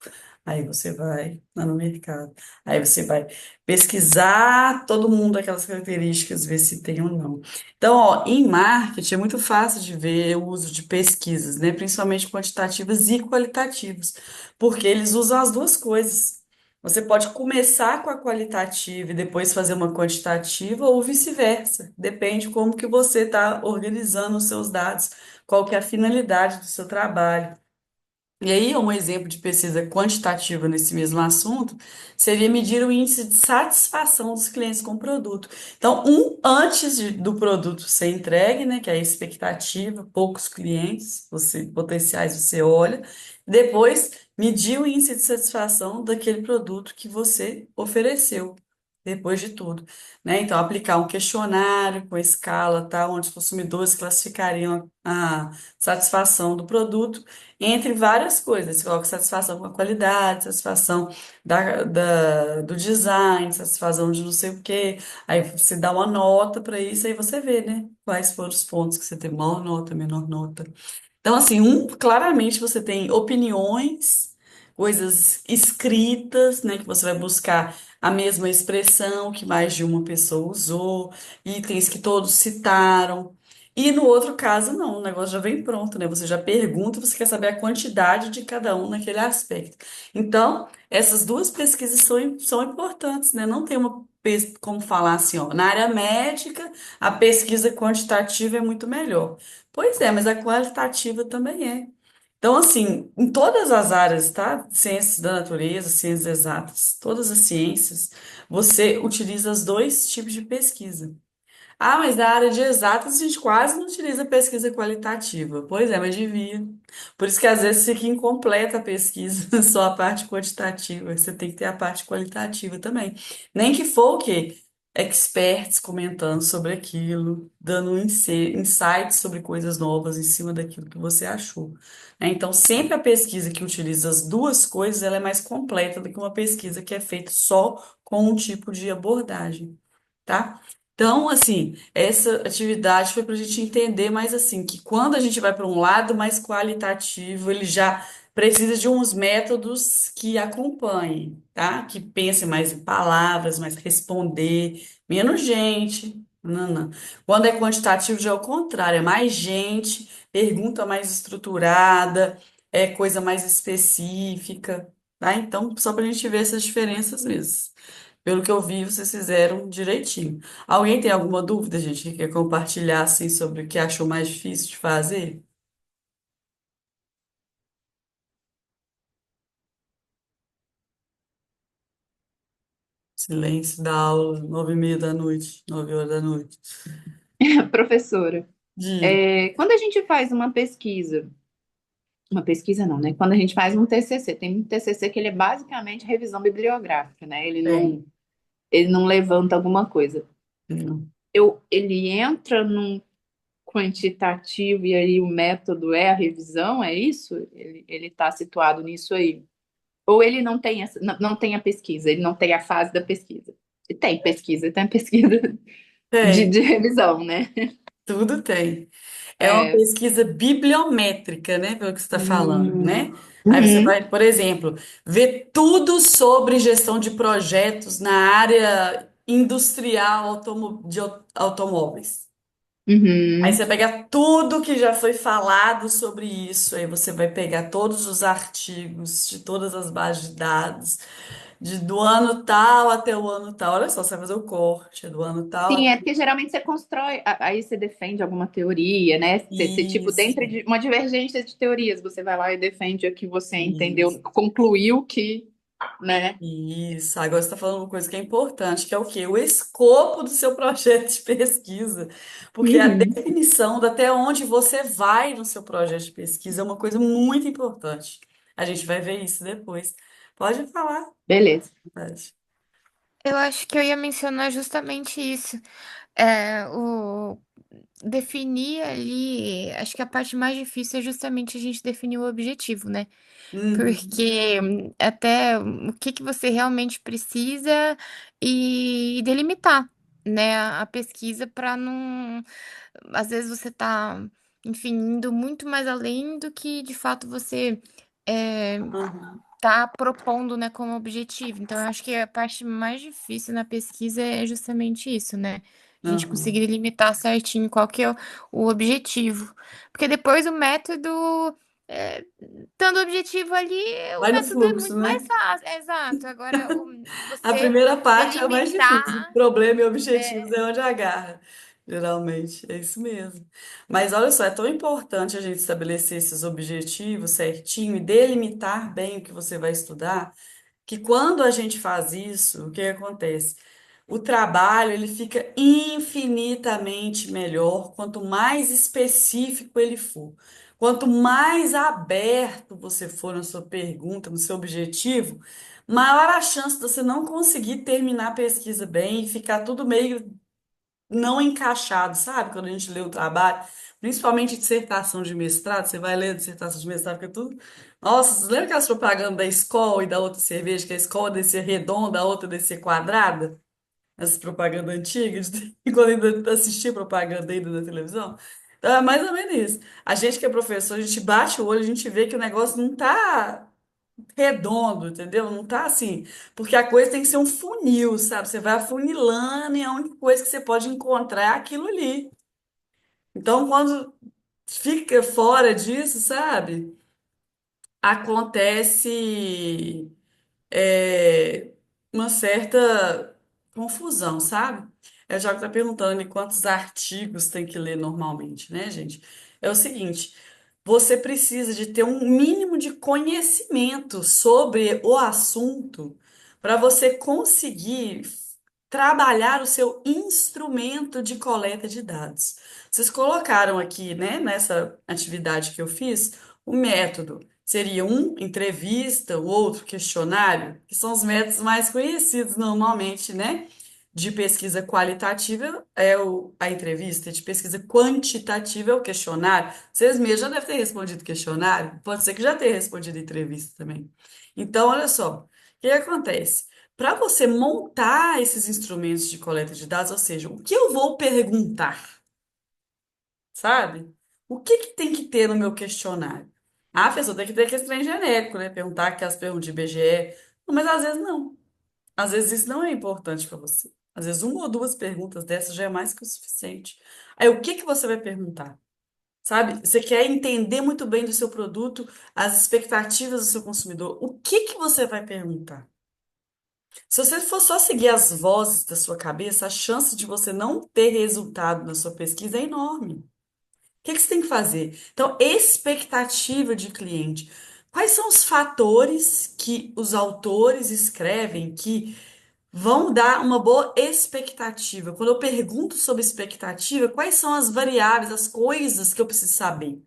Aí você vai lá no mercado. Aí você vai pesquisar todo mundo aquelas características, ver se tem ou não. Então, ó, em marketing é muito fácil de ver o uso de pesquisas, né? Principalmente quantitativas e qualitativas, porque eles usam as duas coisas. Você pode começar com a qualitativa e depois fazer uma quantitativa ou vice-versa. Depende como que você está organizando os seus dados, qual que é a finalidade do seu trabalho. E aí, um exemplo de pesquisa quantitativa nesse mesmo assunto seria medir o índice de satisfação dos clientes com o produto. Então, antes do produto ser entregue, né, que é a expectativa, poucos clientes, potenciais você olha, depois medir o índice de satisfação daquele produto que você ofereceu, depois de tudo, né? Então, aplicar um questionário com escala, tá, onde os consumidores classificariam a satisfação do produto entre várias coisas. Você coloca satisfação com a qualidade, satisfação do design, satisfação de não sei o quê. Aí você dá uma nota para isso, aí você vê, né? Quais foram os pontos que você tem maior nota, menor nota. Então, assim, claramente você tem opiniões, coisas escritas, né, que você vai buscar a mesma expressão que mais de uma pessoa usou, itens que todos citaram. E no outro caso, não, o negócio já vem pronto, né? Você já pergunta, você quer saber a quantidade de cada um naquele aspecto. Então, essas duas pesquisas são importantes, né? Não tem como falar assim, ó, na área médica, a pesquisa quantitativa é muito melhor. Pois é, mas a qualitativa também é. Então, assim, em todas as áreas, tá? Ciências da natureza, ciências exatas, todas as ciências, você utiliza os dois tipos de pesquisa. Ah, mas na área de exatas a gente quase não utiliza pesquisa qualitativa. Pois é, mas devia. Por isso que às vezes fica incompleta a pesquisa, só a parte quantitativa. Você tem que ter a parte qualitativa também. Nem que for o quê? Experts comentando sobre aquilo, dando insights sobre coisas novas em cima daquilo que você achou. Né? Então, sempre a pesquisa que utiliza as duas coisas, ela é mais completa do que uma pesquisa que é feita só com um tipo de abordagem, tá? Então, assim, essa atividade foi para a gente entender mais assim, que quando a gente vai para um lado mais qualitativo, ele já precisa de uns métodos que acompanhem, tá? Que pensem mais em palavras, mais responder, menos gente. Não, não. Quando é quantitativo, já é o contrário, é mais gente, pergunta mais estruturada, é coisa mais específica, tá? Então, só para a gente ver essas diferenças mesmo. Pelo que eu vi, vocês fizeram direitinho. Alguém tem alguma dúvida, gente, que quer compartilhar assim sobre o que achou mais difícil de fazer? Silêncio da aula, 9h30 da noite, 9 horas da noite. Professora, Diga. quando a gente faz uma pesquisa não, né? Quando a gente faz um TCC, tem um TCC que ele é basicamente revisão bibliográfica, né? Tem. Ele não levanta alguma coisa. Não. Ele entra num quantitativo e aí o método é a revisão, é isso? Ele está situado nisso aí? Ou ele não tem não tem a pesquisa, ele não tem a fase da pesquisa? E tem pesquisa Tem, de revisão, né? tudo tem. É uma É. pesquisa bibliométrica, né, pelo que você está falando, né? Aí você Uhum, vai, por exemplo, ver tudo sobre gestão de projetos na área industrial de automóveis. Aí uhum. você pega tudo que já foi falado sobre isso, aí você vai pegar todos os artigos de todas as bases de dados, do ano tal até o ano tal. Olha só, você vai fazer o corte, é do ano tal Sim, até é porque geralmente você constrói, aí você defende alguma teoria, né? Tipo, isso, dentro de uma divergência de teorias, você vai lá e defende o que você entendeu, isso, concluiu que, né? isso. Agora você está falando uma coisa que é importante, que é o quê? O escopo do seu projeto de pesquisa. Porque a Uhum. definição de até onde você vai no seu projeto de pesquisa é uma coisa muito importante. A gente vai ver isso depois. Pode falar. Beleza. Verdade. Eu acho que eu ia mencionar justamente isso. É, definir ali, acho que a parte mais difícil é justamente a gente definir o objetivo, né? Uhum, Porque até o que que você realmente precisa e delimitar, né, a pesquisa para não, às vezes você tá, enfim, indo muito mais além do que de fato você é, uhum, tá propondo, né, como objetivo. Então, eu acho que a parte mais difícil na pesquisa é justamente isso, né? A gente uhum, conseguir delimitar certinho qual que é o objetivo. Porque depois o método estando objetivo ali, o Vai no método é fluxo, muito mais né? fácil. Exato. Agora, A você primeira parte é a mais difícil. delimitar. Problema e objetivos é onde agarra, geralmente. É isso mesmo. Mas olha só, é tão importante a gente estabelecer esses objetivos certinho e delimitar bem o que você vai estudar, que quando a gente faz isso, o que acontece? O trabalho ele fica infinitamente melhor quanto mais específico ele for. Quanto mais aberto você for na sua pergunta, no seu objetivo, maior a chance de você não conseguir terminar a pesquisa bem e ficar tudo meio não encaixado, sabe? Quando a gente lê o trabalho, principalmente dissertação de mestrado, você vai ler a dissertação de mestrado, fica tudo. Nossa, você lembra aquelas propagandas da Skol e da outra cerveja, que a Skol descia redonda, a outra descia quadrada? Essa propaganda antiga, quando ainda assistia propaganda ainda na televisão? Então é mais ou menos isso. A gente que é professor, a gente bate o olho, a gente vê que o negócio não tá redondo, entendeu? Não tá assim, porque a coisa tem que ser um funil, sabe? Você vai afunilando e a única coisa que você pode encontrar é aquilo ali. Então, quando fica fora disso, sabe? Acontece é, uma certa confusão, sabe? É o Jogo está perguntando ali quantos artigos tem que ler normalmente, né, gente? É o seguinte, você precisa de ter um mínimo de conhecimento sobre o assunto para você conseguir trabalhar o seu instrumento de coleta de dados. Vocês colocaram aqui, né, nessa atividade que eu fiz, o método. Seria um entrevista, o outro questionário, que são os métodos mais conhecidos normalmente, né? De pesquisa qualitativa é a entrevista, de pesquisa quantitativa é o questionário. Vocês mesmos já devem ter respondido questionário, pode ser que já tenha respondido entrevista também. Então, olha só, o que acontece? Para você montar esses instrumentos de coleta de dados, ou seja, o que eu vou perguntar? Sabe? O que que tem que ter no meu questionário? Ah, a pessoa tem que ter aquele trem genérico, né? Perguntar aquelas perguntas de IBGE. Não, mas às vezes não. Às vezes isso não é importante para você. Às vezes uma ou duas perguntas dessas já é mais que o suficiente. Aí o que que você vai perguntar? Sabe? Você quer entender muito bem do seu produto, as expectativas do seu consumidor. O que que você vai perguntar? Se você for só seguir as vozes da sua cabeça, a chance de você não ter resultado na sua pesquisa é enorme. O que você tem que fazer? Então, expectativa de cliente. Quais são os fatores que os autores escrevem que vão dar uma boa expectativa? Quando eu pergunto sobre expectativa, quais são as variáveis, as coisas que eu preciso saber?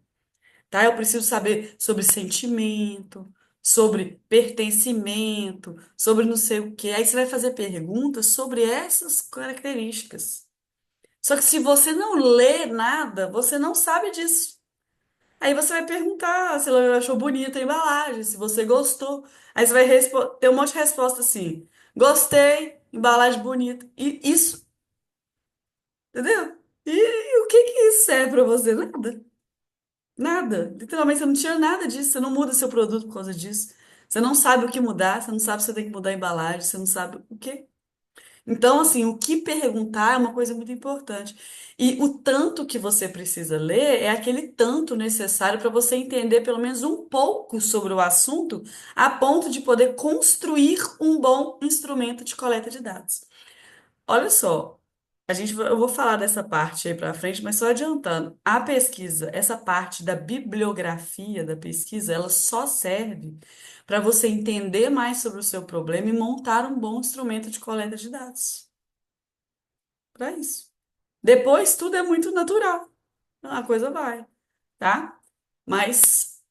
Tá? Eu preciso saber sobre sentimento, sobre pertencimento, sobre não sei o quê. Aí você vai fazer perguntas sobre essas características. Só que se você não lê nada, você não sabe disso. Aí você vai perguntar se ela achou bonita a embalagem, se você gostou. Aí você vai ter um monte de resposta assim: gostei, embalagem bonita. E isso, entendeu? E o que que isso serve para você? Nada. Nada. Literalmente, você não tira nada disso, você não muda seu produto por causa disso. Você não sabe o que mudar, você não sabe se você tem que mudar a embalagem, você não sabe o quê. Então, assim, o que perguntar é uma coisa muito importante. E o tanto que você precisa ler é aquele tanto necessário para você entender pelo menos um pouco sobre o assunto, a ponto de poder construir um bom instrumento de coleta de dados. Olha só, eu vou falar dessa parte aí para frente, mas só adiantando, a pesquisa, essa parte da bibliografia da pesquisa, ela só serve para você entender mais sobre o seu problema e montar um bom instrumento de coleta de dados. Para isso. Depois tudo é muito natural. A coisa vai, tá? Mas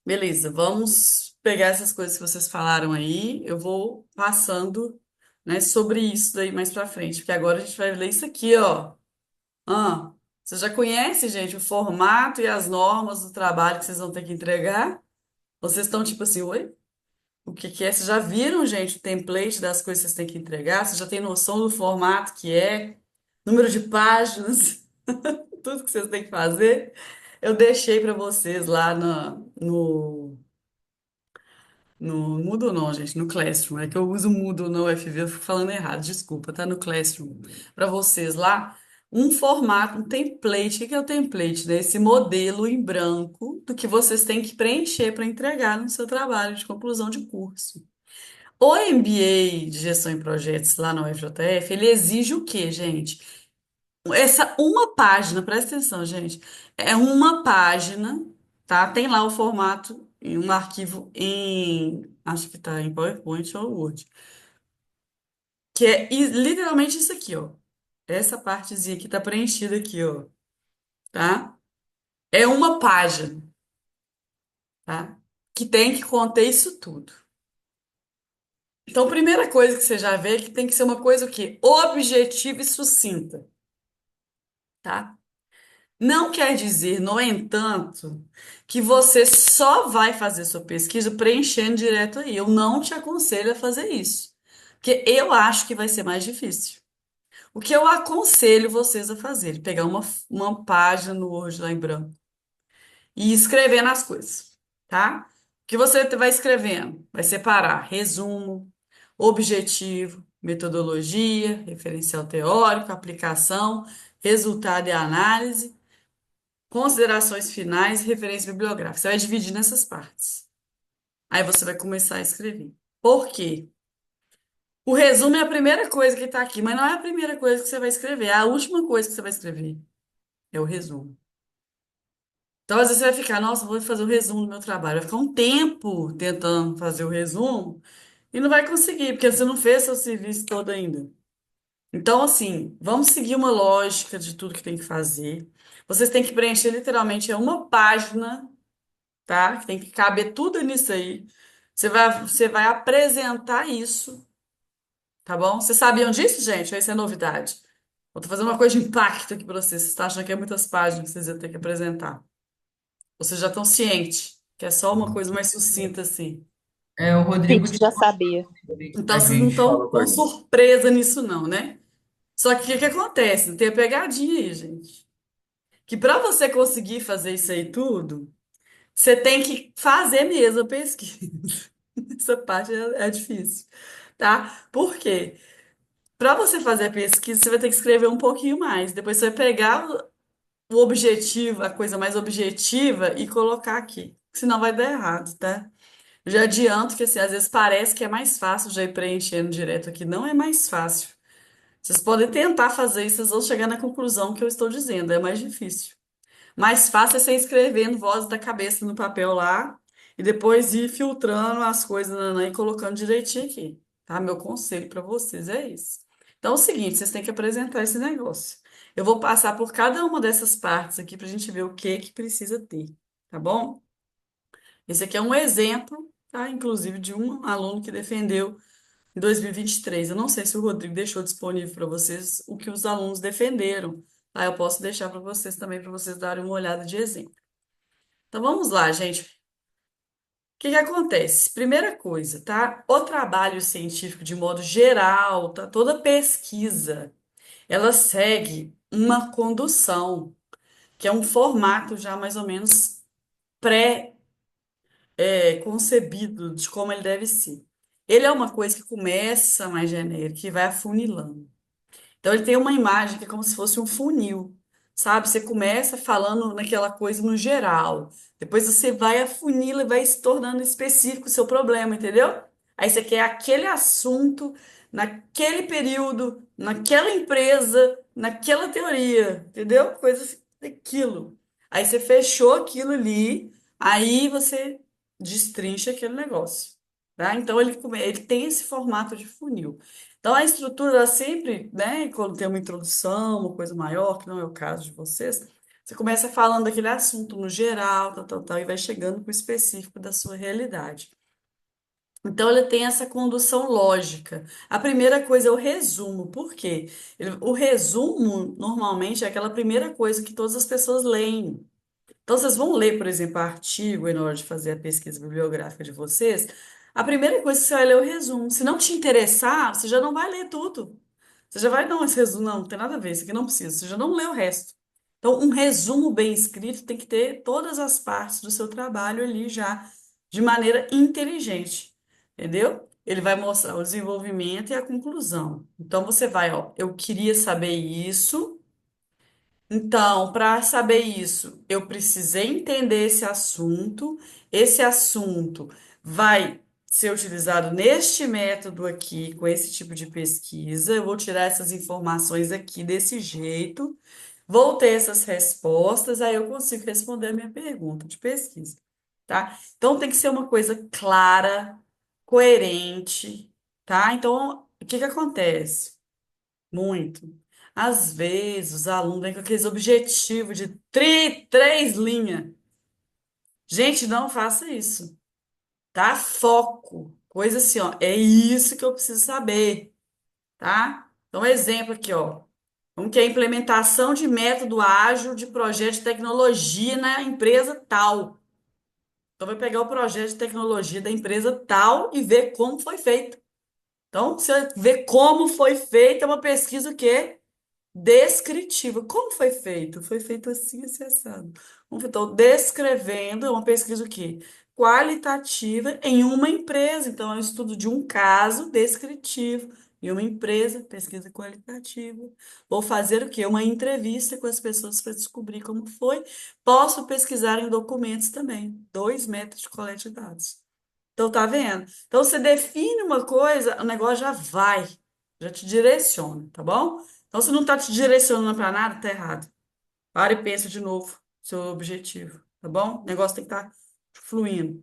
beleza, vamos pegar essas coisas que vocês falaram aí. Eu vou passando, né, sobre isso daí mais pra frente, porque agora a gente vai ler isso aqui, ó. Ah, você já conhece, gente, o formato e as normas do trabalho que vocês vão ter que entregar? Vocês estão tipo assim, oi? O que que é? Vocês já viram, gente, o template das coisas que vocês têm que entregar? Vocês já têm noção do formato que é? Número de páginas? Tudo que vocês têm que fazer? Eu deixei para vocês lá no Moodle não, gente, no Classroom. É que eu uso o Moodle no UFV, eu fico falando errado, desculpa, tá no Classroom. Para vocês lá. um formato, um template. O que que é o template, né? Esse modelo em branco do que vocês têm que preencher para entregar no seu trabalho de conclusão de curso. O MBA de Gestão em Projetos lá no UFJF, ele exige o quê, gente? Essa uma página, presta atenção, gente. É uma página, tá? Tem lá o formato em um arquivo acho que tá em PowerPoint ou Word, que é literalmente isso aqui, ó. Essa partezinha aqui tá preenchida aqui, ó, tá? É uma página, tá? Que tem que conter isso tudo. Então, a primeira coisa que você já vê é que tem que ser uma coisa o quê? Objetiva e sucinta, tá? Não quer dizer, no entanto, que você só vai fazer sua pesquisa preenchendo direto aí. Eu não te aconselho a fazer isso, porque eu acho que vai ser mais difícil. O que eu aconselho vocês a fazerem, pegar uma página no Word lá em branco e escrevendo as coisas, tá? O que você vai escrevendo? Vai separar resumo, objetivo, metodologia, referencial teórico, aplicação, resultado e análise, considerações finais e referência bibliográfica. Você vai dividir nessas partes. Aí você vai começar a escrever. Por quê? O resumo é a primeira coisa que está aqui, mas não é a primeira coisa que você vai escrever, é a última coisa que você vai escrever. É o resumo. Então, às vezes você vai ficar, nossa, vou fazer o resumo do meu trabalho. Vai ficar um tempo tentando fazer o resumo e não vai conseguir, porque você não fez seu serviço todo ainda. Então, assim, vamos seguir uma lógica de tudo que tem que fazer. Vocês têm que preencher literalmente uma página, tá? Que tem que caber tudo nisso aí. Você vai apresentar isso, tá bom? Vocês sabiam disso, gente? Ou isso é novidade? Eu tô fazendo uma coisa de impacto aqui para vocês. Vocês estão achando que é muitas páginas que vocês iam ter que apresentar. Vocês já estão cientes que é só uma coisa mais sucinta assim. O A Rodrigo gente tinha já sabia. Então a vocês não gente estão falou com com a gente. surpresa nisso não, né? Só que o que que acontece? Tem a pegadinha aí, gente. Que para você conseguir fazer isso aí tudo, você tem que fazer mesmo a pesquisa. Essa parte é difícil, tá? Por quê? Para você fazer a pesquisa, você vai ter que escrever um pouquinho mais. Depois você vai pegar o objetivo, a coisa mais objetiva e colocar aqui. Senão vai dar errado, tá? Já adianto que assim, às vezes parece que é mais fácil já ir preenchendo direto aqui. Não é mais fácil. Vocês podem tentar fazer isso, vocês vão chegar na conclusão que eu estou dizendo. É mais difícil. Mais fácil é você escrevendo voz da cabeça no papel lá e depois ir filtrando as coisas e colocando direitinho aqui, tá? Meu conselho para vocês é esse. Então é o seguinte, vocês têm que apresentar esse negócio. Eu vou passar por cada uma dessas partes aqui para a gente ver o que que precisa ter, tá bom? Esse aqui é um exemplo, tá? Inclusive de um aluno que defendeu em 2023. Eu não sei se o Rodrigo deixou disponível para vocês o que os alunos defenderam. Tá? Eu posso deixar para vocês também, para vocês darem uma olhada de exemplo. Então vamos lá, gente. O que que acontece? Primeira coisa, tá? O trabalho científico, de modo geral, tá? Toda pesquisa, ela segue uma condução, que é um formato já mais ou menos concebido de como ele deve ser. Ele é uma coisa que começa mais genérica e vai afunilando. Então ele tem uma imagem que é como se fosse um funil, sabe? Você começa falando naquela coisa no geral, depois você vai afunila e vai se tornando específico o seu problema, entendeu? Aí você quer aquele assunto, naquele período, naquela empresa, naquela teoria, entendeu? Coisa daquilo. Aí você fechou aquilo ali, aí você destrincha aquele negócio, tá? Então ele tem esse formato de funil. Então, a estrutura ela sempre, né, quando tem uma introdução, uma coisa maior, que não é o caso de vocês, você começa falando daquele assunto no geral, tal, tal, tal, e vai chegando com o específico da sua realidade. Então, ele tem essa condução lógica. A primeira coisa é o resumo. Por quê? O resumo, normalmente, é aquela primeira coisa que todas as pessoas leem. Então, vocês vão ler, por exemplo, artigo aí na hora de fazer a pesquisa bibliográfica de vocês. A primeira coisa que você vai ler é o resumo. Se não te interessar, você já não vai ler tudo. Você já vai, não, esse resumo não tem nada a ver, isso aqui não precisa. Você já não lê o resto. Então, um resumo bem escrito tem que ter todas as partes do seu trabalho ali já, de maneira inteligente. Entendeu? Ele vai mostrar o desenvolvimento e a conclusão. Então, você vai, ó, eu queria saber isso. Então, para saber isso, eu precisei entender esse assunto. Esse assunto vai ser utilizado neste método aqui, com esse tipo de pesquisa. Eu vou tirar essas informações aqui desse jeito, vou ter essas respostas, aí eu consigo responder a minha pergunta de pesquisa, tá? Então, tem que ser uma coisa clara, coerente, tá? Então, o que que acontece? Muito. Às vezes, os alunos vêm com aqueles objetivos de três linhas. Gente, não faça isso, tá? Foco. Coisa assim, ó. É isso que eu preciso saber, tá? Então, exemplo aqui, ó. Como que é a implementação de método ágil de projeto de tecnologia na empresa tal. Então, vai pegar o projeto de tecnologia da empresa tal e ver como foi feito. Então, você vê como foi feita uma pesquisa o quê? Descritiva. Como foi feito? Foi feito assim, assim, assado. Então, descrevendo, é uma pesquisa o quê? Qualitativa em uma empresa. Então, é um estudo de um caso descritivo em uma empresa, pesquisa qualitativa. Vou fazer o quê? Uma entrevista com as pessoas para descobrir como foi. Posso pesquisar em documentos também. Dois métodos de coleta de dados. Então, tá vendo? Então, você define uma coisa, o negócio já vai, já te direciona, tá bom? Então, se não tá te direcionando para nada, tá errado. Para e pensa de novo seu objetivo, tá bom? O negócio tem que estar fluindo,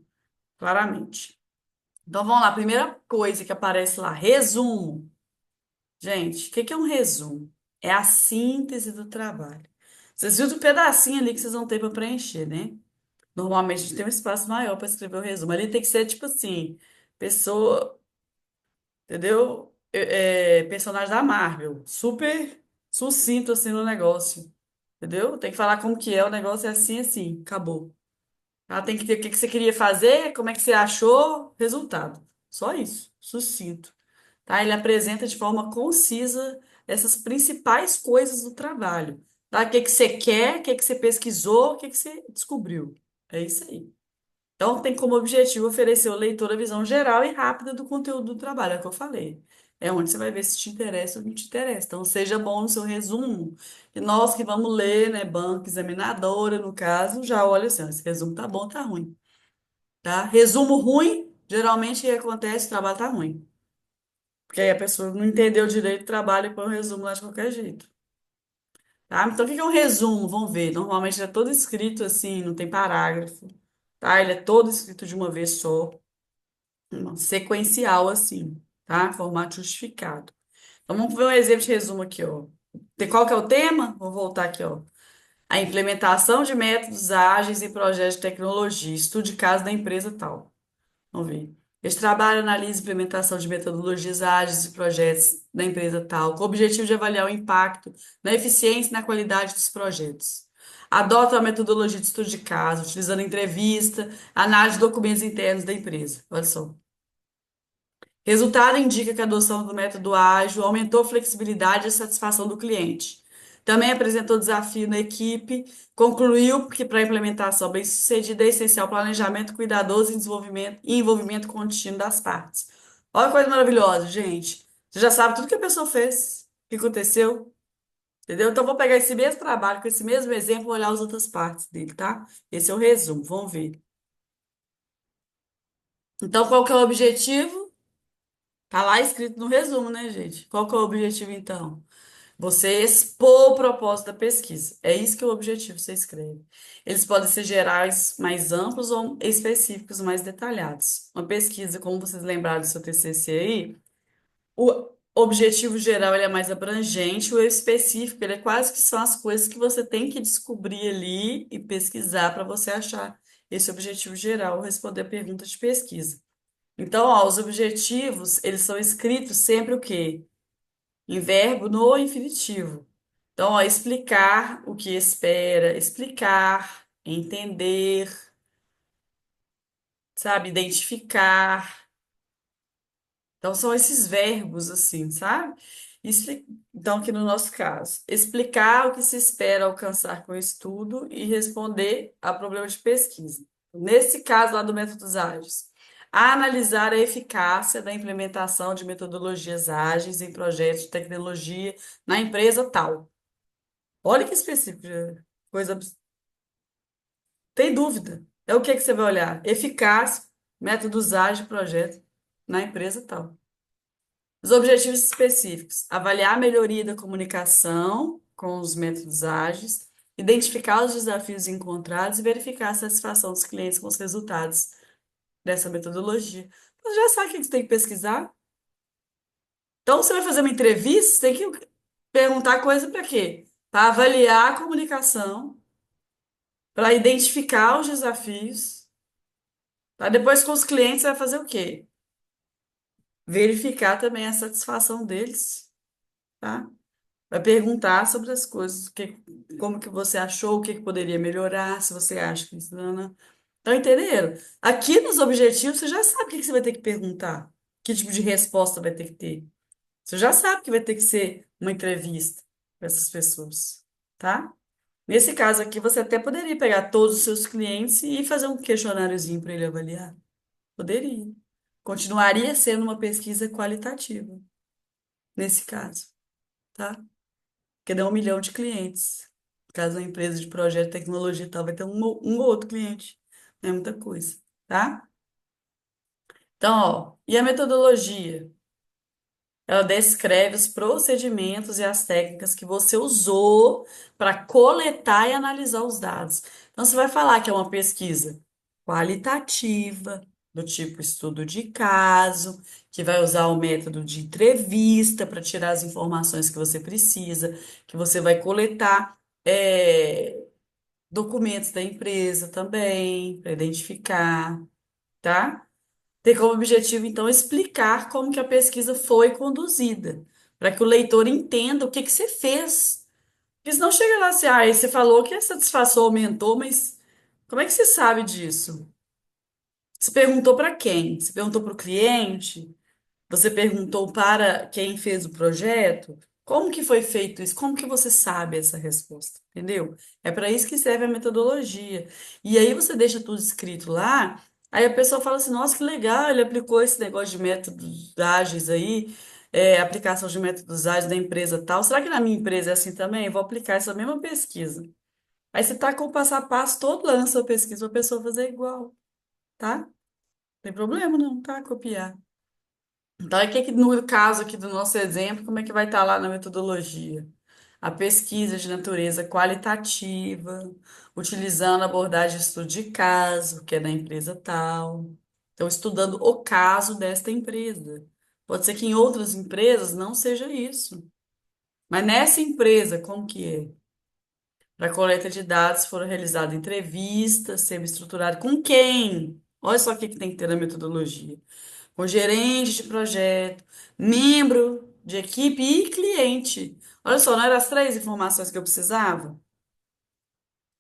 claramente. Então, vamos lá. Primeira coisa que aparece lá, resumo. Gente, o que que é um resumo? É a síntese do trabalho. Vocês viram o pedacinho ali que vocês vão ter para preencher, né? Normalmente a gente tem um espaço maior para escrever o resumo. Ali tem que ser tipo assim, pessoa, entendeu? Personagem da Marvel, super sucinto assim no negócio, entendeu? Tem que falar como que é, o negócio é assim, assim, acabou. Ela tem que ter o que que você queria fazer, como é que você achou, resultado. Só isso, sucinto. Tá? Ele apresenta de forma concisa essas principais coisas do trabalho. Tá? O que que você quer, o que que você pesquisou, o que que você descobriu. É isso aí. Então, tem como objetivo oferecer ao leitor a visão geral e rápida do conteúdo do trabalho, é o que eu falei. É onde você vai ver se te interessa ou não te interessa. Então, seja bom no seu resumo. E nós que vamos ler, né, banca examinadora, no caso, já olha assim, ó, esse resumo tá bom, tá ruim, tá? Resumo ruim, geralmente o que acontece, o trabalho tá ruim. Porque aí a pessoa não entendeu direito o trabalho e põe o resumo lá de qualquer jeito. Tá? Então, o que que é um resumo? Vamos ver. Normalmente é todo escrito assim, não tem parágrafo. Tá? Ele é todo escrito de uma vez só. Sequencial assim, tá? Formato justificado. Então, vamos ver um exemplo de resumo aqui, ó. Qual que é o tema? Vou voltar aqui, ó. A implementação de métodos ágeis em projetos de tecnologia, estudo de caso da empresa tal. Vamos ver. Este trabalho analisa a implementação de metodologias ágeis e projetos da empresa tal, com o objetivo de avaliar o impacto na eficiência e na qualidade dos projetos. Adota a metodologia de estudo de caso, utilizando entrevista, análise de documentos internos da empresa. Olha só. Resultado indica que a adoção do método ágil aumentou a flexibilidade e a satisfação do cliente. Também apresentou desafio na equipe, concluiu que para a implementação bem-sucedida é essencial planejamento cuidadoso e envolvimento contínuo das partes. Olha que coisa maravilhosa, gente. Você já sabe tudo que a pessoa fez, o que aconteceu, entendeu? Então, vou pegar esse mesmo trabalho, com esse mesmo exemplo, e olhar as outras partes dele, tá? Esse é o resumo, vamos ver. Então, qual que é o objetivo? Tá lá escrito no resumo, né, gente? Qual que é o objetivo, então? Você expor o propósito da pesquisa. É isso que é o objetivo, você escreve. Eles podem ser gerais, mais amplos ou específicos, mais detalhados. Uma pesquisa, como vocês lembraram do seu TCC aí, o objetivo geral ele é mais abrangente, o específico ele é quase que são as coisas que você tem que descobrir ali e pesquisar para você achar esse objetivo geral, responder a pergunta de pesquisa. Então, ó, os objetivos, eles são escritos sempre o quê? Em verbo no infinitivo. Então, ó, explicar o que espera, explicar, entender, sabe? Identificar. Então, são esses verbos, assim, sabe? Então, aqui no nosso caso, explicar o que se espera alcançar com o estudo e responder a problema de pesquisa. Nesse caso lá do métodos ágeis, analisar a eficácia da implementação de metodologias ágeis em projetos de tecnologia na empresa tal. Olha que específico, coisa. Tem dúvida. É o que que você vai olhar? Eficácia, métodos ágeis de projeto na empresa tal. Os objetivos específicos: avaliar a melhoria da comunicação com os métodos ágeis, identificar os desafios encontrados e verificar a satisfação dos clientes com os resultados dessa metodologia. Você já sabe o que você tem que pesquisar? Então, você vai fazer uma entrevista, você tem que perguntar coisa para quê? Para avaliar a comunicação, para identificar os desafios, tá? Depois, com os clientes, você vai fazer o quê? Verificar também a satisfação deles, tá? Vai perguntar sobre as coisas, como que você achou, o que que poderia melhorar, se você acha que isso. Não. Então, entenderam? Aqui nos objetivos, você já sabe o que que você vai ter que perguntar, que tipo de resposta vai ter que ter. Você já sabe que vai ter que ser uma entrevista com essas pessoas, tá? Nesse caso aqui, você até poderia pegar todos os seus clientes e fazer um questionáriozinho para ele avaliar. Poderia. Continuaria sendo uma pesquisa qualitativa, nesse caso, tá? Porque dá 1 milhão de clientes. Caso a empresa de projeto de tecnologia e tal, vai ter um ou outro cliente. Não é muita coisa, tá? Então, ó, e a metodologia? Ela descreve os procedimentos e as técnicas que você usou para coletar e analisar os dados. Então, você vai falar que é uma pesquisa qualitativa, do tipo estudo de caso, que vai usar o método de entrevista para tirar as informações que você precisa, que você vai coletar documentos da empresa também, para identificar, tá? Tem como objetivo, então, explicar como que a pesquisa foi conduzida, para que o leitor entenda o que que você fez. Porque senão chega lá assim, ah, você falou que a satisfação aumentou, mas como é que você sabe disso? Você perguntou para quem? Você perguntou para o cliente? Você perguntou para quem fez o projeto? Como que foi feito isso? Como que você sabe essa resposta? Entendeu? É para isso que serve a metodologia. E aí você deixa tudo escrito lá, aí a pessoa fala assim, nossa, que legal, ele aplicou esse negócio de métodos ágeis aí, aplicação de métodos ágeis da empresa tal. Será que na minha empresa é assim também? Eu vou aplicar essa mesma pesquisa. Aí você tá com o passo a passo todo lá na sua pesquisa, para a pessoa fazer igual, tá? Não tem problema não, tá? Copiar. Então, aqui, no caso aqui do nosso exemplo, como é que vai estar lá na metodologia? A pesquisa de natureza qualitativa, utilizando a abordagem de estudo de caso, que é da empresa tal. Então, estudando o caso desta empresa. Pode ser que em outras empresas não seja isso. Mas nessa empresa, como que é? Para coleta de dados foram realizadas entrevistas, semi-estruturado. Com quem? Olha só o que que tem que ter na metodologia com gerente de projeto, membro de equipe e cliente. Olha só, não eram as 3 informações que eu precisava?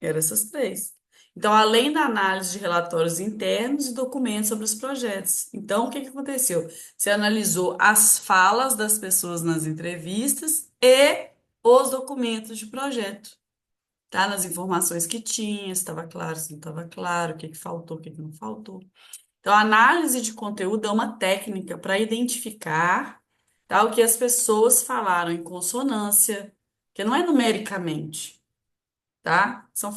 Eram essas 3. Então, além da análise de relatórios internos e documentos sobre os projetos. Então, o que que aconteceu? Você analisou as falas das pessoas nas entrevistas e os documentos de projeto. Tá? Nas informações que tinha, se estava claro, se não estava claro, o que que faltou, o que que não faltou. Então, a análise de conteúdo é uma técnica para identificar, tá, o que as pessoas falaram em consonância, que não é numericamente, tá? São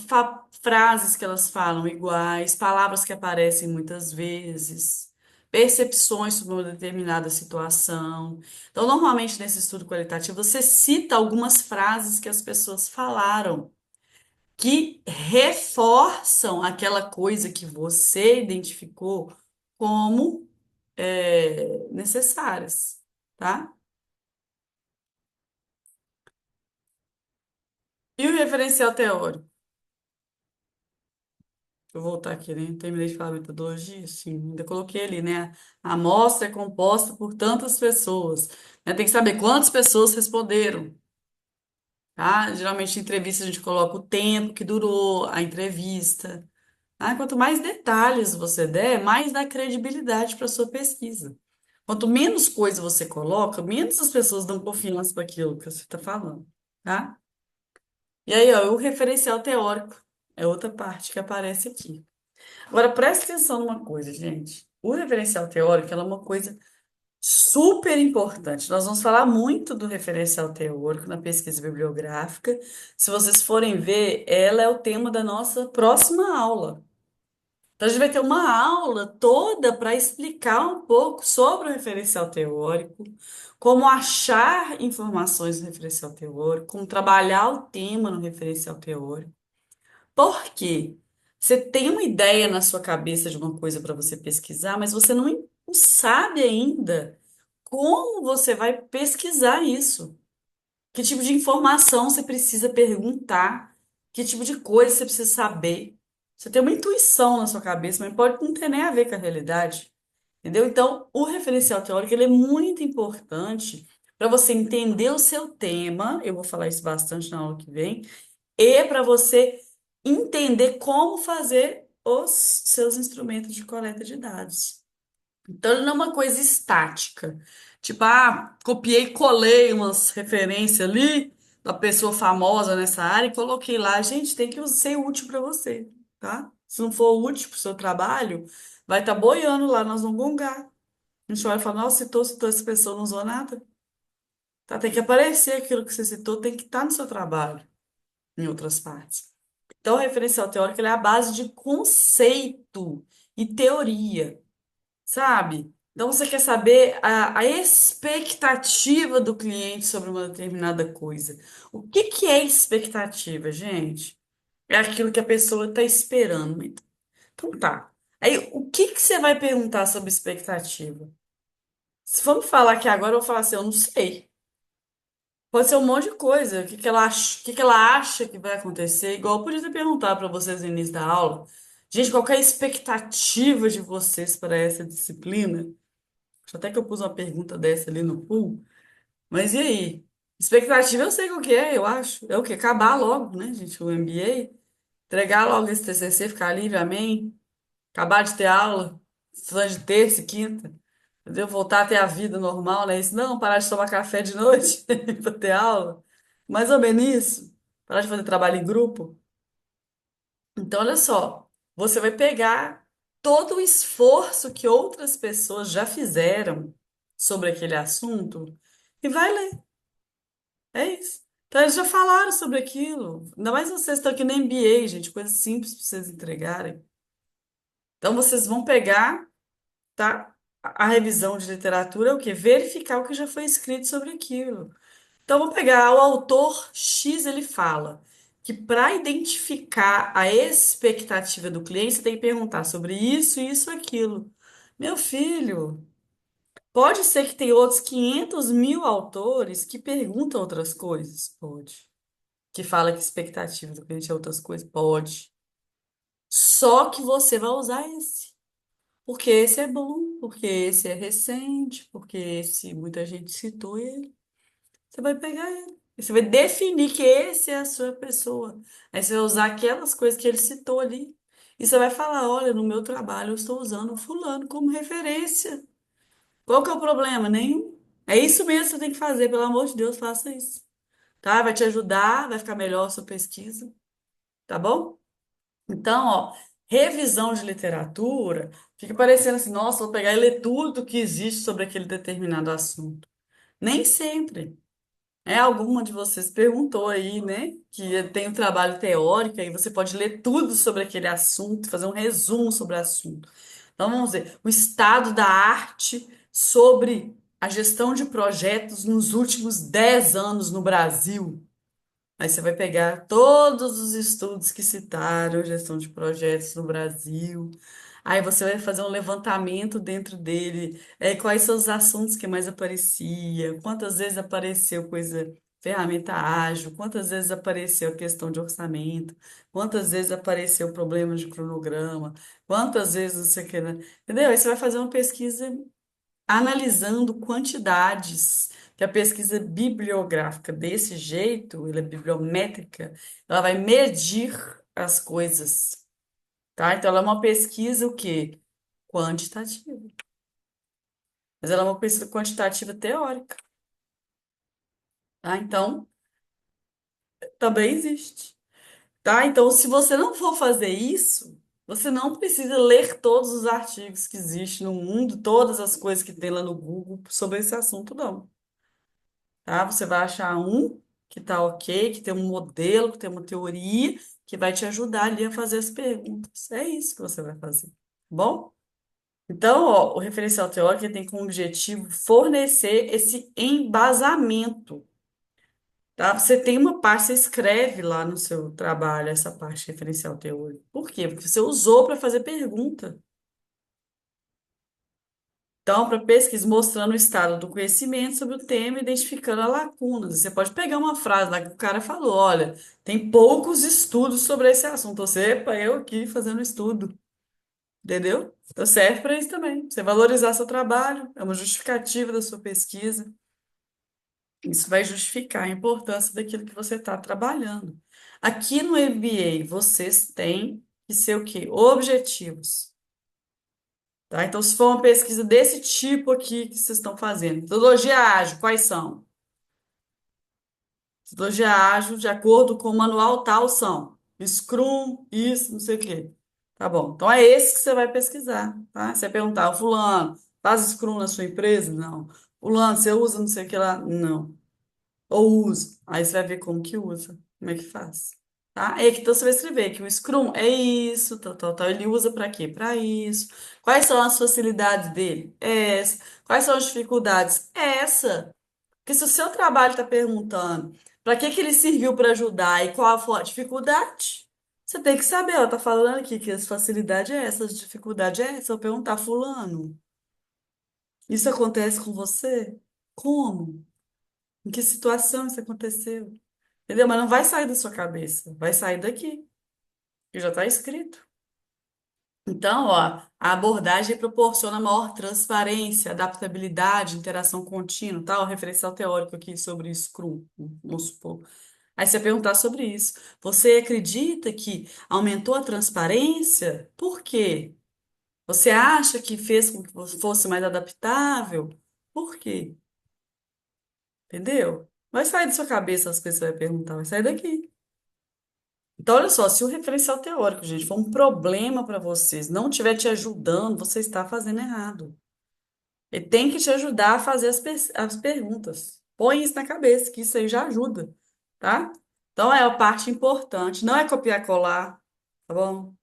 frases que elas falam iguais, palavras que aparecem muitas vezes, percepções sobre uma determinada situação. Então, normalmente nesse estudo qualitativo, você cita algumas frases que as pessoas falaram que reforçam aquela coisa que você identificou como necessárias, tá? E o referencial teórico? Deixa eu voltar aqui, né? Terminei de falar metodologia, sim, ainda coloquei ali, né? A amostra é composta por tantas pessoas, né? Tem que saber quantas pessoas responderam, tá? Geralmente em entrevista a gente coloca o tempo que durou a entrevista. Ah, quanto mais detalhes você der, mais dá credibilidade para sua pesquisa. Quanto menos coisa você coloca, menos as pessoas dão confiança para aquilo que você está falando, tá? E aí, ó, o referencial teórico é outra parte que aparece aqui. Agora, presta atenção numa coisa, gente. O referencial teórico, ela é uma coisa Super importante. Nós vamos falar muito do referencial teórico na pesquisa bibliográfica. Se vocês forem ver, ela é o tema da nossa próxima aula. Então, a gente vai ter uma aula toda para explicar um pouco sobre o referencial teórico, como achar informações no referencial teórico, como trabalhar o tema no referencial teórico. Por quê? Você tem uma ideia na sua cabeça de uma coisa para você pesquisar, mas você não sabe ainda como você vai pesquisar isso. Que tipo de informação você precisa perguntar? Que tipo de coisa você precisa saber? Você tem uma intuição na sua cabeça, mas pode não ter nem a ver com a realidade. Entendeu? Então, o referencial teórico ele é muito importante para você entender o seu tema. Eu vou falar isso bastante na aula que vem. E para você entender como fazer os seus instrumentos de coleta de dados. Então, ele não é uma coisa estática. Tipo, copiei e colei umas referências ali da pessoa famosa nessa área e coloquei lá. Gente, tem que ser útil para você, tá? Se não for útil para o seu trabalho, vai estar boiando lá, nós vamos gongar. A gente vai falar, nossa, citou essa pessoa, não usou nada. Tá? Tem que aparecer aquilo que você citou, tem que estar no seu trabalho, em outras partes. Então, o referencial teórico ele é a base de conceito e teoria. Sabe? Então, você quer saber a expectativa do cliente sobre uma determinada coisa. O que que é expectativa, gente? É aquilo que a pessoa está esperando. Então, tá. Aí, o que que você vai perguntar sobre expectativa? Se vamos falar que agora, eu vou falar assim, eu não sei. Pode ser um monte de coisa. O que que ela acha que vai acontecer? Igual eu podia ter perguntado para vocês no início da aula. Gente, qual que é a expectativa de vocês para essa disciplina? Acho até que eu pus uma pergunta dessa ali no pool. Mas e aí? Expectativa eu sei qual que é, eu acho. É o quê? Acabar logo, né, gente? O MBA. Entregar logo esse TCC, ficar livre, amém. Acabar de ter aula. Só de terça e quinta. Entendeu? Voltar a ter a vida normal, né? Isso não, parar de tomar café de noite para ter aula. Mais ou menos isso. Parar de fazer trabalho em grupo. Então, olha só. Você vai pegar todo o esforço que outras pessoas já fizeram sobre aquele assunto e vai ler. É isso. Então, eles já falaram sobre aquilo. Ainda mais vocês estão aqui no MBA, gente, coisa simples para vocês entregarem. Então, vocês vão pegar, tá? A revisão de literatura é o quê? Verificar o que já foi escrito sobre aquilo. Então, vou pegar o autor X, ele fala que para identificar a expectativa do cliente, você tem que perguntar sobre isso, aquilo. Meu filho, pode ser que tem outros 500 mil autores que perguntam outras coisas? Pode. Que fala que a expectativa do cliente é outras coisas? Pode. Só que você vai usar esse. Porque esse é bom, porque esse é recente, porque esse muita gente citou ele. Você vai pegar ele. E você vai definir que esse é a sua pessoa. Aí você vai usar aquelas coisas que ele citou ali. E você vai falar, olha, no meu trabalho eu estou usando o fulano como referência. Qual que é o problema? Nenhum. É isso mesmo que você tem que fazer, pelo amor de Deus, faça isso. Tá? Vai te ajudar, vai ficar melhor a sua pesquisa, tá bom? Então, ó, revisão de literatura, fica parecendo assim, nossa, vou pegar e ler tudo que existe sobre aquele determinado assunto. Nem sempre. Alguma de vocês perguntou aí, né? Que tem um trabalho teórico, aí você pode ler tudo sobre aquele assunto, fazer um resumo sobre o assunto. Então, vamos ver, o estado da arte sobre a gestão de projetos nos últimos 10 anos no Brasil. Aí você vai pegar todos os estudos que citaram gestão de projetos no Brasil. Aí você vai fazer um levantamento dentro dele. Quais são os assuntos que mais aparecia? Quantas vezes apareceu coisa, ferramenta ágil? Quantas vezes apareceu questão de orçamento? Quantas vezes apareceu problema de cronograma? Quantas vezes não sei o que, né? Entendeu? Aí você vai fazer uma pesquisa analisando quantidades, que a pesquisa bibliográfica desse jeito, ela é bibliométrica, ela vai medir as coisas, tá? Então, ela é uma pesquisa o quê? Quantitativa. Mas ela é uma pesquisa quantitativa teórica, tá? Então, também existe, tá? Então, se você não for fazer isso, Você não precisa ler todos os artigos que existem no mundo, todas as coisas que tem lá no Google sobre esse assunto, não. Tá? Você vai achar um que tá ok, que tem um modelo, que tem uma teoria, que vai te ajudar ali a fazer as perguntas. É isso que você vai fazer. Tá bom? Então, ó, o referencial teórico ele tem como objetivo fornecer esse embasamento, tá? Você tem uma parte, você escreve lá no seu trabalho essa parte de referencial teórico. Por quê? Porque você usou para fazer pergunta. Então, para pesquisa, mostrando o estado do conhecimento sobre o tema, e identificando as lacunas. Você pode pegar uma frase lá que o cara falou: olha, tem poucos estudos sobre esse assunto. Você, epa, eu aqui fazendo estudo. Entendeu? Então serve para isso também. Você valorizar seu trabalho, é uma justificativa da sua pesquisa. Isso vai justificar a importância daquilo que você está trabalhando. Aqui no MBA, vocês têm que ser o quê? Objetivos. Tá? Então, se for uma pesquisa desse tipo aqui que vocês estão fazendo, metodologia ágil, quais são? Metodologia ágil, de acordo com o manual tal, são Scrum, isso, não sei o quê. Tá bom. Então, é esse que você vai pesquisar, tá? Você vai perguntar, fulano, faz Scrum na sua empresa? Não. Fulano, você usa não sei o que lá? Não. Ou usa. Aí você vai ver como que usa, como é que faz. Tá? É que então você vai escrever que o Scrum é isso, tal, tal, tal. Ele usa para quê? Para isso. Quais são as facilidades dele? Essa. Quais são as dificuldades? Essa. Porque se o seu trabalho está perguntando para que que ele serviu para ajudar e qual foi a dificuldade, você tem que saber. Ela está falando aqui que as facilidades é essa, as dificuldades é essa. Eu perguntar, fulano, isso acontece com você? Como? Em que situação isso aconteceu? Entendeu? Mas não vai sair da sua cabeça, vai sair daqui, que já está escrito. Então, ó, a abordagem proporciona maior transparência, adaptabilidade, interação contínua, tá? O referencial teórico aqui sobre Scrum, vamos supor. Aí você perguntar sobre isso. Você acredita que aumentou a transparência? Por quê? Você acha que fez com que fosse mais adaptável? Por quê? Entendeu? Vai sair da sua cabeça as coisas que você vai perguntar, vai sair daqui. Então, olha só, se o referencial teórico, gente, for um problema para vocês, não estiver te ajudando, você está fazendo errado. Ele tem que te ajudar a fazer as perguntas. Põe isso na cabeça, que isso aí já ajuda, tá? Então, é a parte importante. Não é copiar e colar, tá bom?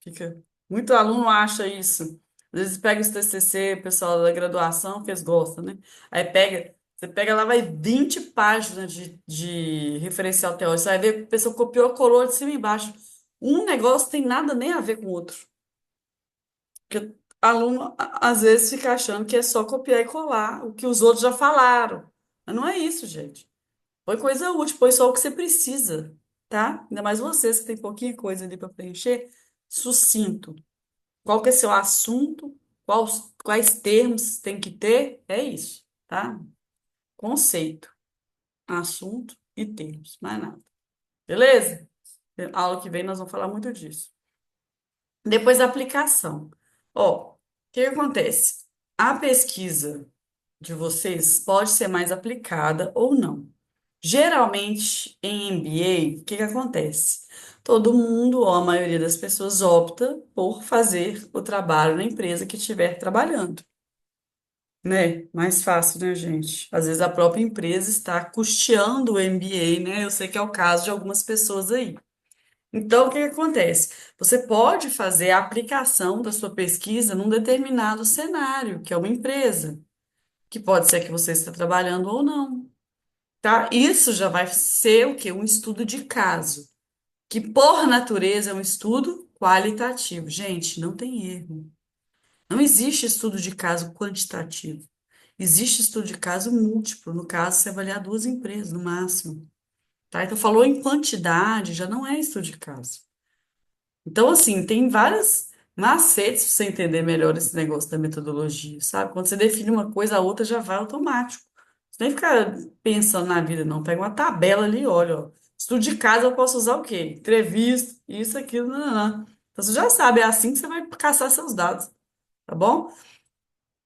Fica. Muito aluno acha isso. Às vezes pega os TCC, o pessoal da graduação, que eles gostam, né? Aí pega, você pega lá, vai 20 páginas de referencial teórico. Você vai ver que a pessoa copiou, colou de cima e embaixo. Um negócio tem nada nem a ver com o outro. Porque aluno, às vezes, fica achando que é só copiar e colar o que os outros já falaram. Mas não é isso, gente. Põe coisa útil, põe só o que você precisa, tá? Ainda mais você que tem pouquinha coisa ali para preencher. Sucinto. Qual que é seu assunto? Quais termos tem que ter? É isso, tá? Conceito, assunto e termos, mais nada. Beleza? A aula que vem nós vamos falar muito disso. Depois a aplicação. Ó, o que que acontece? A pesquisa de vocês pode ser mais aplicada ou não. Geralmente, em MBA, o que que acontece? Todo mundo, ou a maioria das pessoas, opta por fazer o trabalho na empresa que estiver trabalhando, né? Mais fácil, né, gente? Às vezes a própria empresa está custeando o MBA, né? Eu sei que é o caso de algumas pessoas aí. Então, o que que acontece? Você pode fazer a aplicação da sua pesquisa num determinado cenário, que é uma empresa, que pode ser que você está trabalhando ou não. Tá? Isso já vai ser o quê? Um estudo de caso, que por natureza é um estudo qualitativo. Gente, não tem erro. Não existe estudo de caso quantitativo. Existe estudo de caso múltiplo. No caso, você avaliar duas empresas, no máximo. Tá? Então, falou em quantidade, já não é estudo de caso. Então, assim, tem várias macetes para você entender melhor esse negócio da metodologia, sabe? Quando você define uma coisa, a outra já vai automático. Você nem fica pensando na vida, não. Pega uma tabela ali, e olha, ó. Estudo de casa eu posso usar o quê? Entrevista, isso, aquilo, não, não. Então você já sabe, é assim que você vai caçar seus dados, tá bom?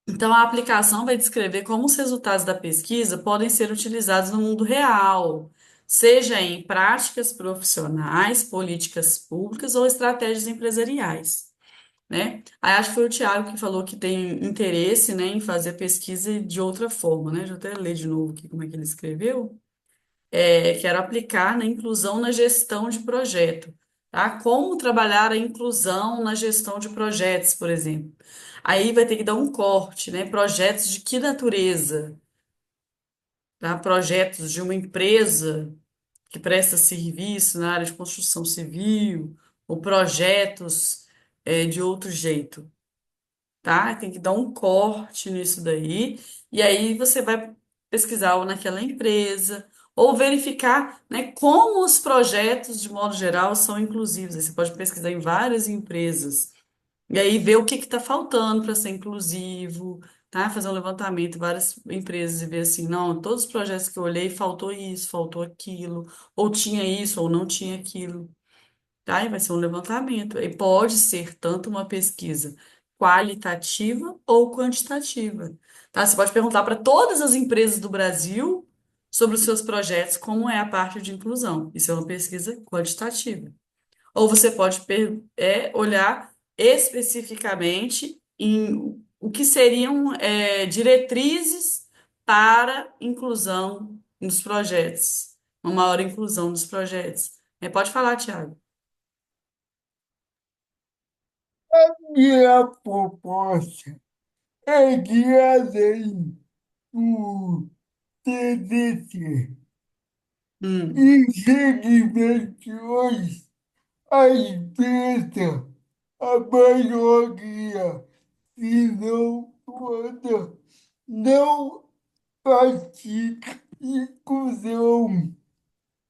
Então a aplicação vai descrever como os resultados da pesquisa podem ser utilizados no mundo real. seja em práticas profissionais, políticas públicas ou estratégias empresariais, né? Aí acho que foi o Tiago que falou que tem interesse, né, em fazer pesquisa de outra forma, né? Deixa eu até ler de novo aqui como é que ele escreveu. Quero aplicar na inclusão na gestão de projeto, tá? Como trabalhar a inclusão na gestão de projetos, por exemplo. Aí vai ter que dar um corte, né? Projetos de que natureza? Tá? Projetos de uma empresa que presta serviço na área de construção civil, ou projetos, de outro jeito, tá? Tem que dar um corte nisso daí, e aí você vai pesquisar ou naquela empresa, ou verificar, né, como os projetos, de modo geral, são inclusivos. Aí você pode pesquisar em várias empresas, e aí ver o que está faltando para ser inclusivo, tá? Fazer um levantamento em várias empresas e ver assim, não, todos os projetos que eu olhei, faltou isso, faltou aquilo, ou tinha isso, ou não tinha aquilo. Tá? E vai ser um levantamento. E pode ser tanto uma pesquisa qualitativa ou quantitativa. Tá? Você pode perguntar para todas as empresas do Brasil sobre os seus projetos, como é a parte de inclusão. Isso é uma pesquisa quantitativa. Ou você pode olhar especificamente em o que seriam diretrizes para inclusão nos projetos, uma maior inclusão dos projetos. Pode falar, Tiago. Minha proposta é que além do TDC Hum, e segmentações, a empresa, a maioria, se não toda, não pratica inclusão,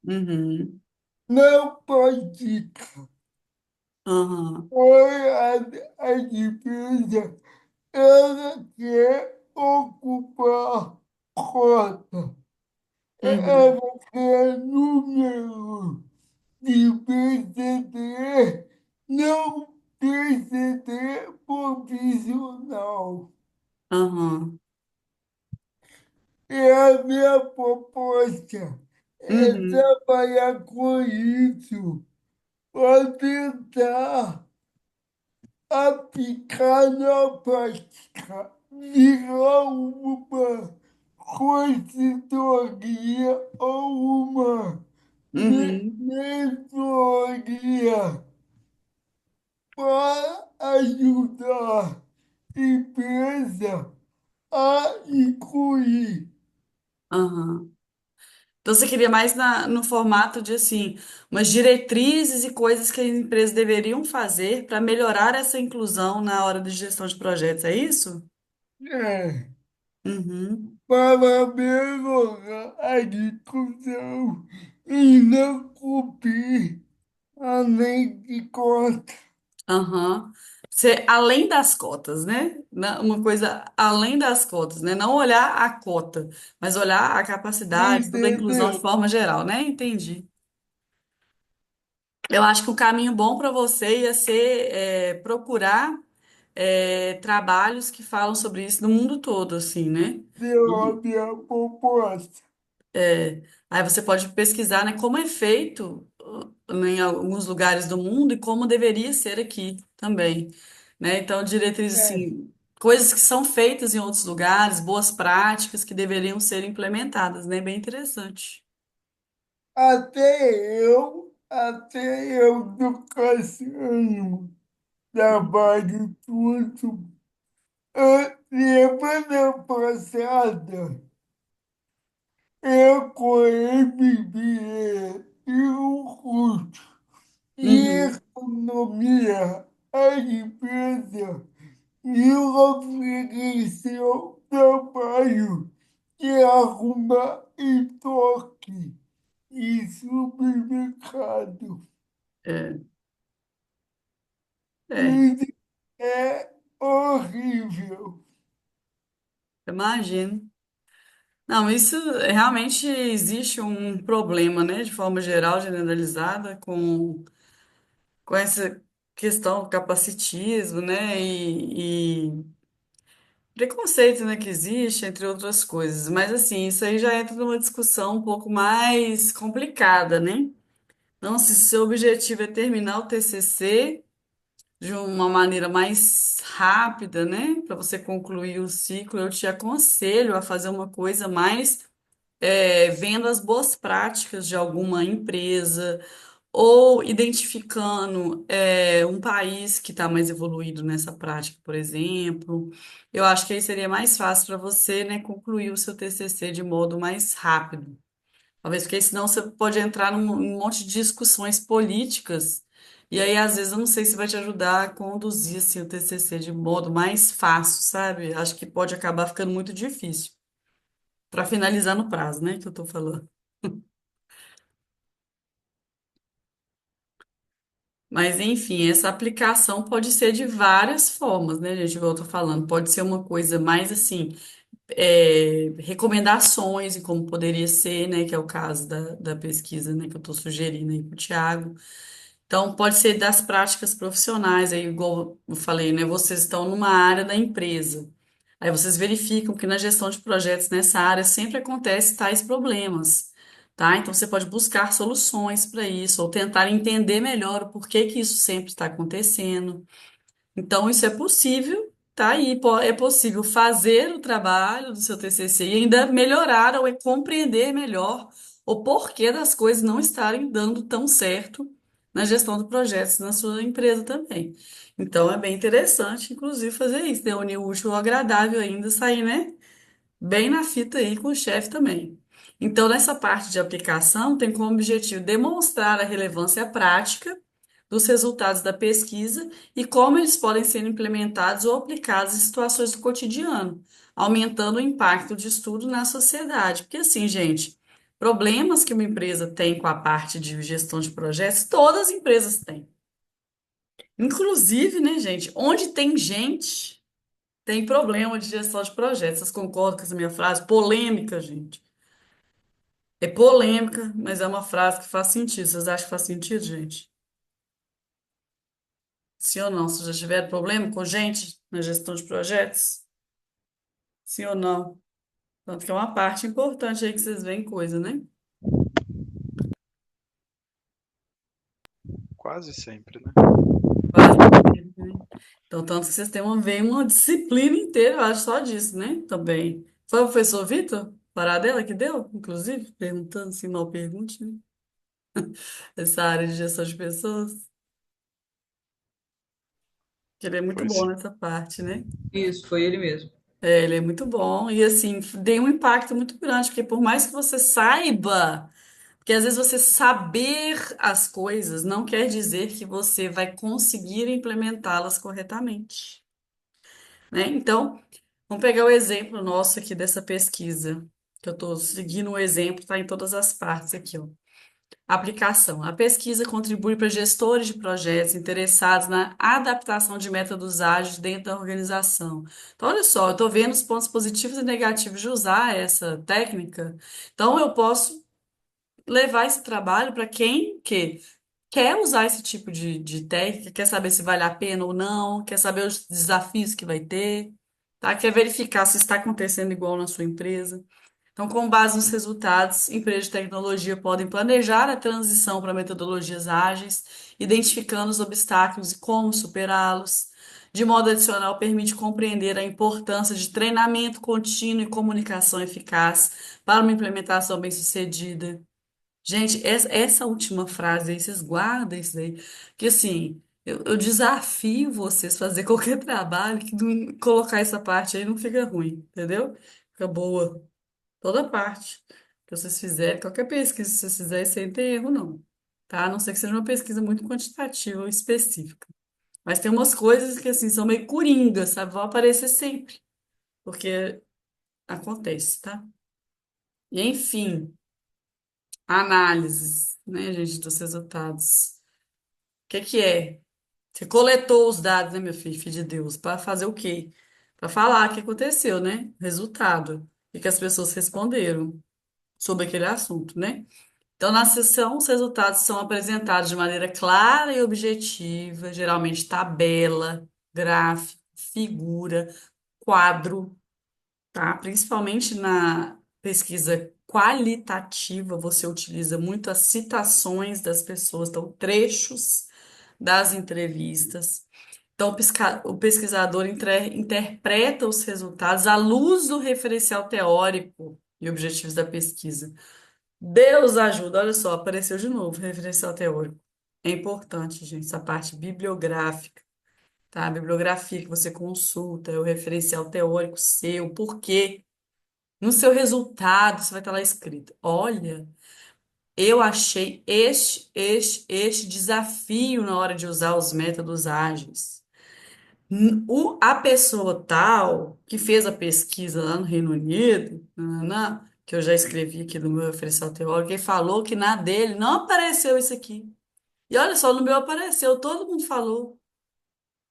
uhum, não pratica. aham, A empresa, ela quer ocupar cota. uhum, Ela quer número de PCD, não PCD provisional. aham, E a minha proposta é uhum, trabalhar com isso para tentar aplicar na prática, virar uma consultoria ou uma uhum, mentoria para ajudar a empresa a incluir. aham. Então você queria mais no formato de assim, umas diretrizes e coisas que as empresas deveriam fazer para melhorar essa inclusão na hora de gestão de projetos, é isso? É, Uhum. para melhorar a discussão e não cumprir a lei de cota. Aham. Além das cotas, né? Uma coisa além das cotas, né? Não olhar a cota, mas olhar a capacidade, toda a inclusão de Entendeu? forma geral, né? Entendi. Eu acho que o caminho bom para você ia ser procurar trabalhos que falam sobre isso no mundo todo, assim, né? Deu a minha proposta. Aí você pode pesquisar, né, como é feito em alguns lugares do mundo e como deveria ser aqui também, né? Então, diretrizes É, assim, coisas que são feitas em outros lugares, boas práticas que deveriam ser implementadas, né? Bem interessante. até eu do Cassiano trabalho tudo. Semana passada, eu com MBA e um curso em Uhum, economia, a empresa me ofereceu trabalho de arrumar estoque em supermercado. é, é, Isso é horrível. imagino. Não, isso realmente existe um problema, né, de forma geral, generalizada, com essa questão do capacitismo, né, e preconceito, né, que existe, entre outras coisas. Mas, assim, isso aí já entra numa discussão um pouco mais complicada, né? Não, se seu objetivo é terminar o TCC de uma maneira mais rápida, né, para você concluir o ciclo, eu te aconselho a fazer uma coisa mais vendo as boas práticas de alguma empresa ou identificando um país que está mais evoluído nessa prática, por exemplo. Eu acho que aí seria mais fácil para você, né, concluir o seu TCC de modo mais rápido. Talvez porque senão você pode entrar num monte de discussões políticas, e aí às vezes eu não sei se vai te ajudar a conduzir assim, o TCC de modo mais fácil, sabe? Acho que pode acabar ficando muito difícil. Para finalizar no prazo, né, que eu tô falando. Mas enfim, essa aplicação pode ser de várias formas, né, gente? Igual eu tô falando, pode ser uma coisa mais assim, recomendações e como poderia ser, né, que é o caso da pesquisa, né, que eu estou sugerindo aí para o Tiago. Então, pode ser das práticas profissionais, aí, igual eu falei, né? Vocês estão numa área da empresa. Aí vocês verificam que na gestão de projetos nessa área sempre acontece tais problemas, tá? Então, você pode buscar soluções para isso, ou tentar entender melhor o porquê que isso sempre está acontecendo. Então, isso é possível, tá? E é possível fazer o trabalho do seu TCC e ainda melhorar ou compreender melhor o porquê das coisas não estarem dando tão certo na gestão de projetos na sua empresa também. Então, é bem interessante, inclusive, fazer isso, né? Unir o útil ao agradável ainda, sair, né? Bem na fita aí com o chefe também. Então, nessa parte de aplicação, tem como objetivo demonstrar a relevância prática dos resultados da pesquisa e como eles podem ser implementados ou aplicados em situações do cotidiano, aumentando o impacto de estudo na sociedade. Porque, assim, gente, problemas que uma empresa tem com a parte de gestão de projetos, todas as empresas têm. Inclusive, né, gente, onde tem gente. Tem problema de gestão de projetos. Vocês concordam com essa minha frase? Polêmica, gente. É polêmica, mas é uma frase que faz sentido. Vocês acham que faz sentido, gente? Sim ou não? Vocês já tiveram problema com gente na gestão de projetos? Sim ou não? Tanto que é uma parte importante aí que vocês veem coisa, né? Quase sempre, né? Quase sempre, né? Então, tanto que vocês têm veem uma disciplina inteira, eu acho, só disso, né? Também. Foi o professor Vitor Paradela que deu, inclusive, perguntando, se mal pergunte, né? Essa área de gestão de pessoas. Que ele é muito Foi bom sim. nessa parte, né? Isso, foi ele mesmo. Ele é muito bom. E assim, tem um impacto muito grande, porque por mais que você saiba, porque às vezes você saber as coisas não quer dizer que você vai conseguir implementá-las corretamente, né? Então, vamos pegar o exemplo nosso aqui dessa pesquisa, que eu estou seguindo o exemplo, tá em todas as partes aqui, ó. Aplicação. A pesquisa contribui para gestores de projetos interessados na adaptação de métodos ágeis dentro da organização. Então, olha só, eu estou vendo os pontos positivos e negativos de usar essa técnica. Então, eu posso levar esse trabalho para quem quer usar esse tipo de técnica, quer saber se vale a pena ou não, quer saber os desafios que vai ter, tá? Quer verificar se está acontecendo igual na sua empresa. Então, com base nos resultados, empresas de tecnologia podem planejar a transição para metodologias ágeis, identificando os obstáculos e como superá-los. De modo adicional, permite compreender a importância de treinamento contínuo e comunicação eficaz para uma implementação bem-sucedida. Gente, essa última frase aí, vocês guardem isso aí, que assim, eu desafio vocês a fazer qualquer trabalho que colocar essa parte aí não fica ruim, entendeu? Fica boa. Toda parte que vocês fizerem, qualquer pesquisa que vocês fizerem, sem ter erro, não. Tá? A não ser que seja uma pesquisa muito quantitativa ou específica. Mas tem umas coisas que, assim, são meio coringas, sabe? Vão aparecer sempre. Porque acontece, tá? E, enfim, análises, né, gente, dos resultados. O que que é? Você coletou os dados, né, meu filho, filho de Deus, para fazer o quê? Para falar o que aconteceu, né? Resultado. O que as pessoas responderam sobre aquele assunto, né? Então, na sessão, os resultados são apresentados de maneira clara e objetiva, geralmente tabela, gráfico, figura, quadro, tá? Principalmente na pesquisa qualitativa, você utiliza muito as citações das pessoas, então trechos das entrevistas. Então, o pesquisador interpreta os resultados à luz do referencial teórico e objetivos da pesquisa. Deus ajuda, olha só, apareceu de novo, referencial teórico. É importante, gente, essa parte bibliográfica, tá? A bibliografia que você consulta, é o referencial teórico seu, por quê? No seu resultado, você vai estar lá escrito: olha, eu achei este desafio na hora de usar os métodos ágeis. A pessoa tal que fez a pesquisa lá no Reino Unido, que eu já escrevi aqui no meu referencial teórico, ele falou que na dele não apareceu isso aqui. E olha só, no meu apareceu, todo mundo falou,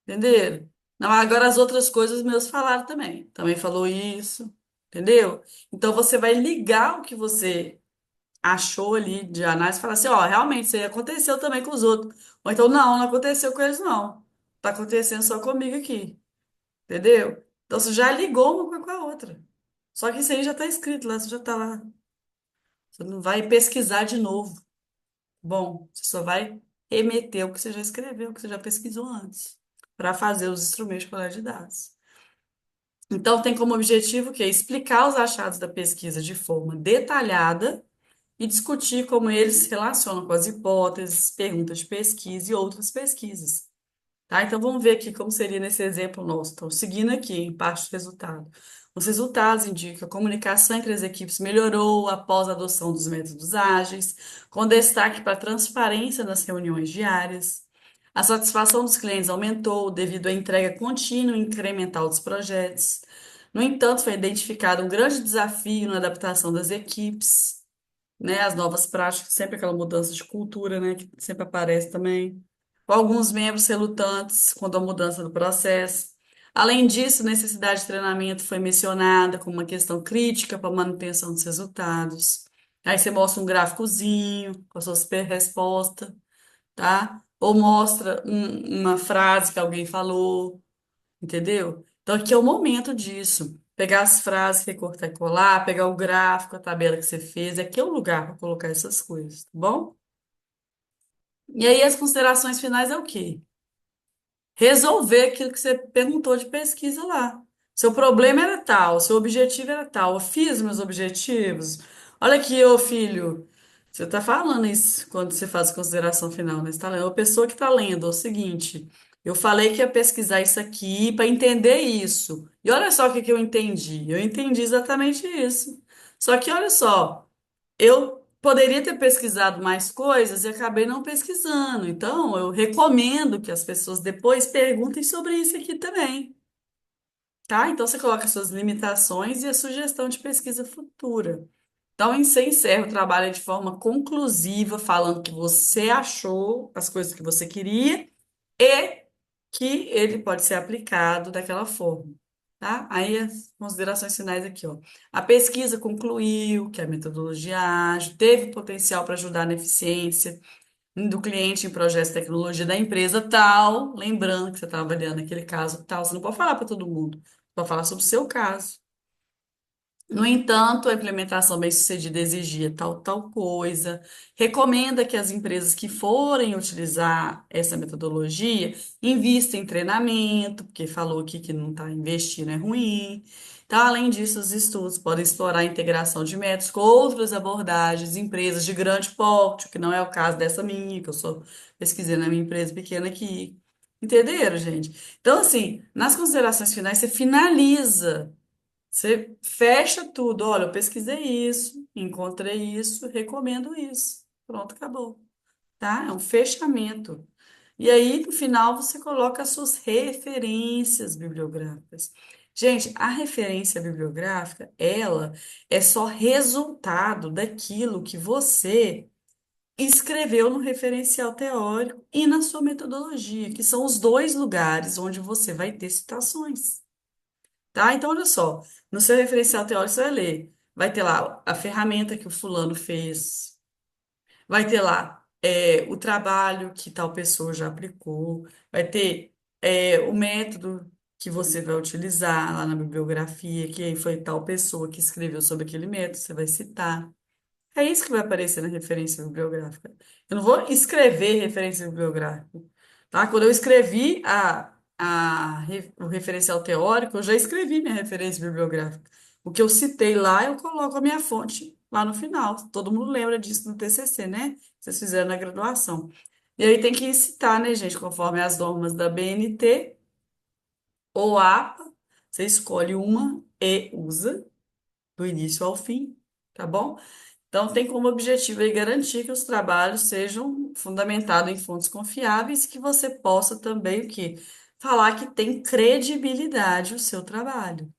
entenderam? Não, agora as outras coisas meus falaram também. Também falou isso, entendeu? Então você vai ligar o que você achou ali de análise e falar assim, ó, realmente isso aí aconteceu também com os outros. Ou então, não, não aconteceu com eles, não. Tá acontecendo só comigo aqui. Entendeu? Então você já ligou uma coisa com a outra. Só que isso aí já está escrito lá, você já está lá. Você não vai pesquisar de novo. Bom, você só vai remeter o que você já escreveu, o que você já pesquisou antes, para fazer os instrumentos de coleta de dados. Então, tem como objetivo o quê? Explicar os achados da pesquisa de forma detalhada e discutir como eles se relacionam com as hipóteses, perguntas de pesquisa e outras pesquisas. Tá? Então, vamos ver aqui como seria nesse exemplo nosso. Então, seguindo aqui, em parte do resultado. Os resultados indicam que a comunicação entre as equipes melhorou após a adoção dos métodos ágeis, com destaque para a transparência nas reuniões diárias. A satisfação dos clientes aumentou devido à entrega contínua e incremental dos projetos. No entanto, foi identificado um grande desafio na adaptação das equipes, né? As novas práticas, sempre aquela mudança de cultura, né? Que sempre aparece também com alguns membros relutantes quanto à mudança do processo. Além disso, necessidade de treinamento foi mencionada como uma questão crítica para a manutenção dos resultados. Aí você mostra um gráficozinho com a sua super resposta, tá? Ou mostra uma frase que alguém falou, entendeu? Então aqui é o momento disso. Pegar as frases, recortar e colar, pegar o gráfico, a tabela que você fez, aqui é o lugar para colocar essas coisas, tá bom? E aí as considerações finais é o quê? Resolver aquilo que você perguntou de pesquisa lá. Seu problema era tal, seu objetivo era tal. Eu fiz meus objetivos. Olha aqui, ô filho. Você está falando isso quando você faz a consideração final, né? Você tá lendo. A pessoa que está lendo, é o seguinte, eu falei que ia pesquisar isso aqui para entender isso. E olha só o que que eu entendi. Eu entendi exatamente isso. Só que olha só. Eu poderia ter pesquisado mais coisas e acabei não pesquisando. Então, eu recomendo que as pessoas depois perguntem sobre isso aqui também, tá? Então, você coloca suas limitações e a sugestão de pesquisa futura. Então, você encerra o trabalho de forma conclusiva, falando que você achou as coisas que você queria e que ele pode ser aplicado daquela forma, tá? Aí as considerações finais aqui, ó. A pesquisa concluiu que a metodologia ágil teve potencial para ajudar na eficiência do cliente em projetos de tecnologia da empresa tal, lembrando que você está avaliando aquele caso tal, você não pode falar para todo mundo, pode falar sobre o seu caso. No entanto, a implementação bem-sucedida exigia tal coisa. Recomenda que as empresas que forem utilizar essa metodologia invistam em treinamento, porque falou aqui que não está investindo é ruim. Então, além disso, os estudos podem explorar a integração de métodos com outras abordagens, empresas de grande porte, que não é o caso dessa minha, que eu só pesquisei na minha empresa pequena aqui. Entenderam, gente? Então, assim, nas considerações finais, você finaliza. Você fecha tudo. Olha, eu pesquisei isso, encontrei isso, recomendo isso. Pronto, acabou. Tá? É um fechamento. E aí, no final, você coloca as suas referências bibliográficas. Gente, a referência bibliográfica, ela é só resultado daquilo que você escreveu no referencial teórico e na sua metodologia, que são os dois lugares onde você vai ter citações. Tá? Então, olha só, no seu referencial teórico você vai ler, vai ter lá a ferramenta que o fulano fez, vai ter lá o trabalho que tal pessoa já aplicou, vai ter o método que você vai utilizar lá na bibliografia, que aí foi tal pessoa que escreveu sobre aquele método, você vai citar. É isso que vai aparecer na referência bibliográfica. Eu não vou escrever referência bibliográfica, tá? Quando eu escrevi o referencial teórico, eu já escrevi minha referência bibliográfica. O que eu citei lá, eu coloco a minha fonte lá no final. Todo mundo lembra disso no TCC, né? Vocês fizeram na graduação. E aí tem que citar, né, gente, conforme as normas da BNT ou APA, você escolhe uma e usa, do início ao fim, tá bom? Então, tem como objetivo aí garantir que os trabalhos sejam fundamentados em fontes confiáveis, que você possa também o quê? Falar que tem credibilidade o seu trabalho,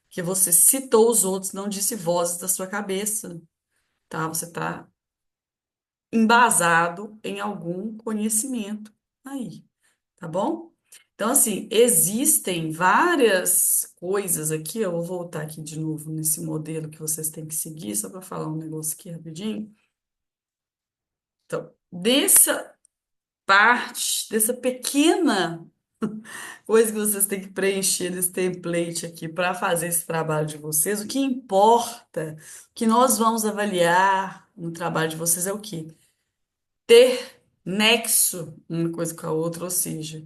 que você citou os outros, não disse vozes da sua cabeça, tá? Você está embasado em algum conhecimento aí, tá bom? Então, assim, existem várias coisas aqui, eu vou voltar aqui de novo nesse modelo que vocês têm que seguir, só para falar um negócio aqui rapidinho. Então, dessa parte, dessa pequena coisa que vocês têm que preencher desse template aqui para fazer esse trabalho de vocês, o que importa, o que nós vamos avaliar no trabalho de vocês é o quê? Ter nexo uma coisa com a outra, ou seja,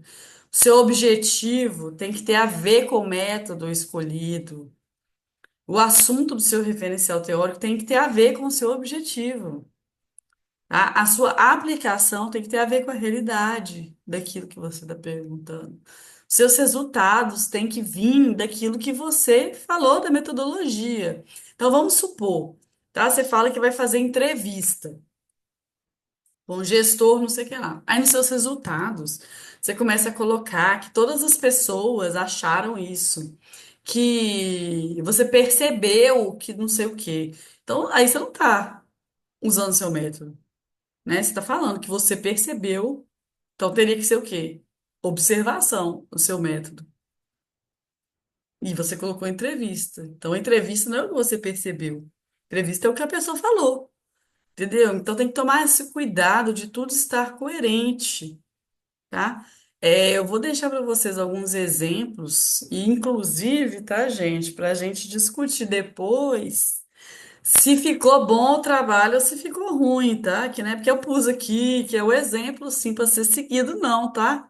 o seu objetivo tem que ter a ver com o método escolhido. O assunto do seu referencial teórico tem que ter a ver com o seu objetivo. A sua aplicação tem que ter a ver com a realidade daquilo que você está perguntando. Seus resultados têm que vir daquilo que você falou da metodologia. Então, vamos supor, tá? Você fala que vai fazer entrevista com o gestor, não sei o que lá. Aí, nos seus resultados, você começa a colocar que todas as pessoas acharam isso, que você percebeu que não sei o quê. Então, aí você não está usando o seu método, né? Você está falando que você percebeu, então teria que ser o quê? Observação, o seu método. E você colocou entrevista. Então, a entrevista não é o que você percebeu. Entrevista é o que a pessoa falou, entendeu? Então, tem que tomar esse cuidado de tudo estar coerente, tá? Eu vou deixar para vocês alguns exemplos, e inclusive, tá, gente, para a gente discutir depois. Se ficou bom o trabalho ou se ficou ruim, tá? Que não é porque eu pus aqui, que é o exemplo, sim, para ser seguido, não, tá?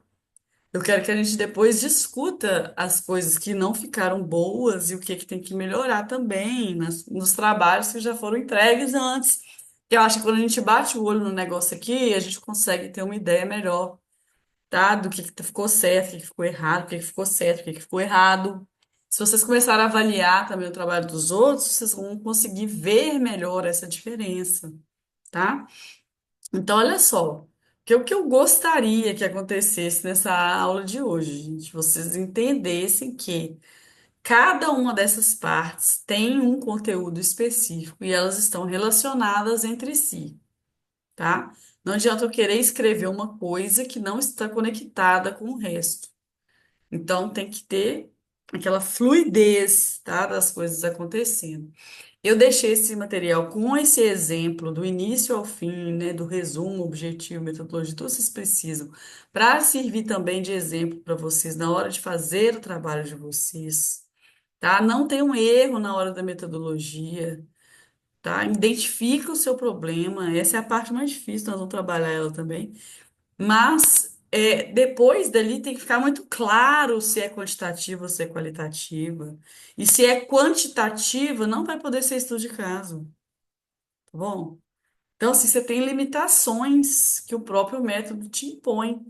Eu quero que a gente depois discuta as coisas que não ficaram boas e o que que tem que melhorar também nos trabalhos que já foram entregues antes. Eu acho que quando a gente bate o olho no negócio aqui, a gente consegue ter uma ideia melhor, tá? Do que ficou certo, o que que ficou errado, o que que ficou certo, o que que ficou errado. Se vocês começarem a avaliar também o trabalho dos outros, vocês vão conseguir ver melhor essa diferença, tá? Então, olha só, o que eu gostaria que acontecesse nessa aula de hoje, gente, vocês entendessem que cada uma dessas partes tem um conteúdo específico e elas estão relacionadas entre si, tá? Não adianta eu querer escrever uma coisa que não está conectada com o resto. Então, tem que ter aquela fluidez, tá, das coisas acontecendo. Eu deixei esse material com esse exemplo do início ao fim, né, do resumo, objetivo, metodologia, tudo vocês precisam, para servir também de exemplo para vocês na hora de fazer o trabalho de vocês, tá? Não tem um erro na hora da metodologia, tá? Identifica o seu problema, essa é a parte mais difícil, nós vamos trabalhar ela também. Mas depois dali tem que ficar muito claro se é quantitativa ou se é qualitativa. E se é quantitativa, não vai poder ser estudo de caso, tá bom? Então, assim, você tem limitações que o próprio método te impõe.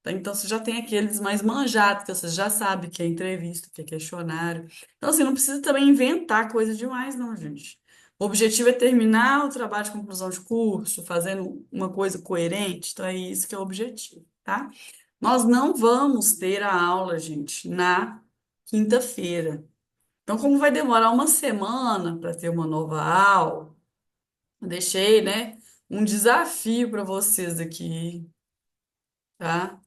Tá? Então, você já tem aqueles mais manjados, que você já sabe que é entrevista, que é questionário. Então, assim, não precisa também inventar coisa demais, não, gente. O objetivo é terminar o trabalho de conclusão de curso, fazendo uma coisa coerente. Então, é isso que é o objetivo, tá? Nós não vamos ter a aula, gente, na quinta-feira. Então, como vai demorar uma semana para ter uma nova aula, eu deixei, né, um desafio para vocês aqui, tá?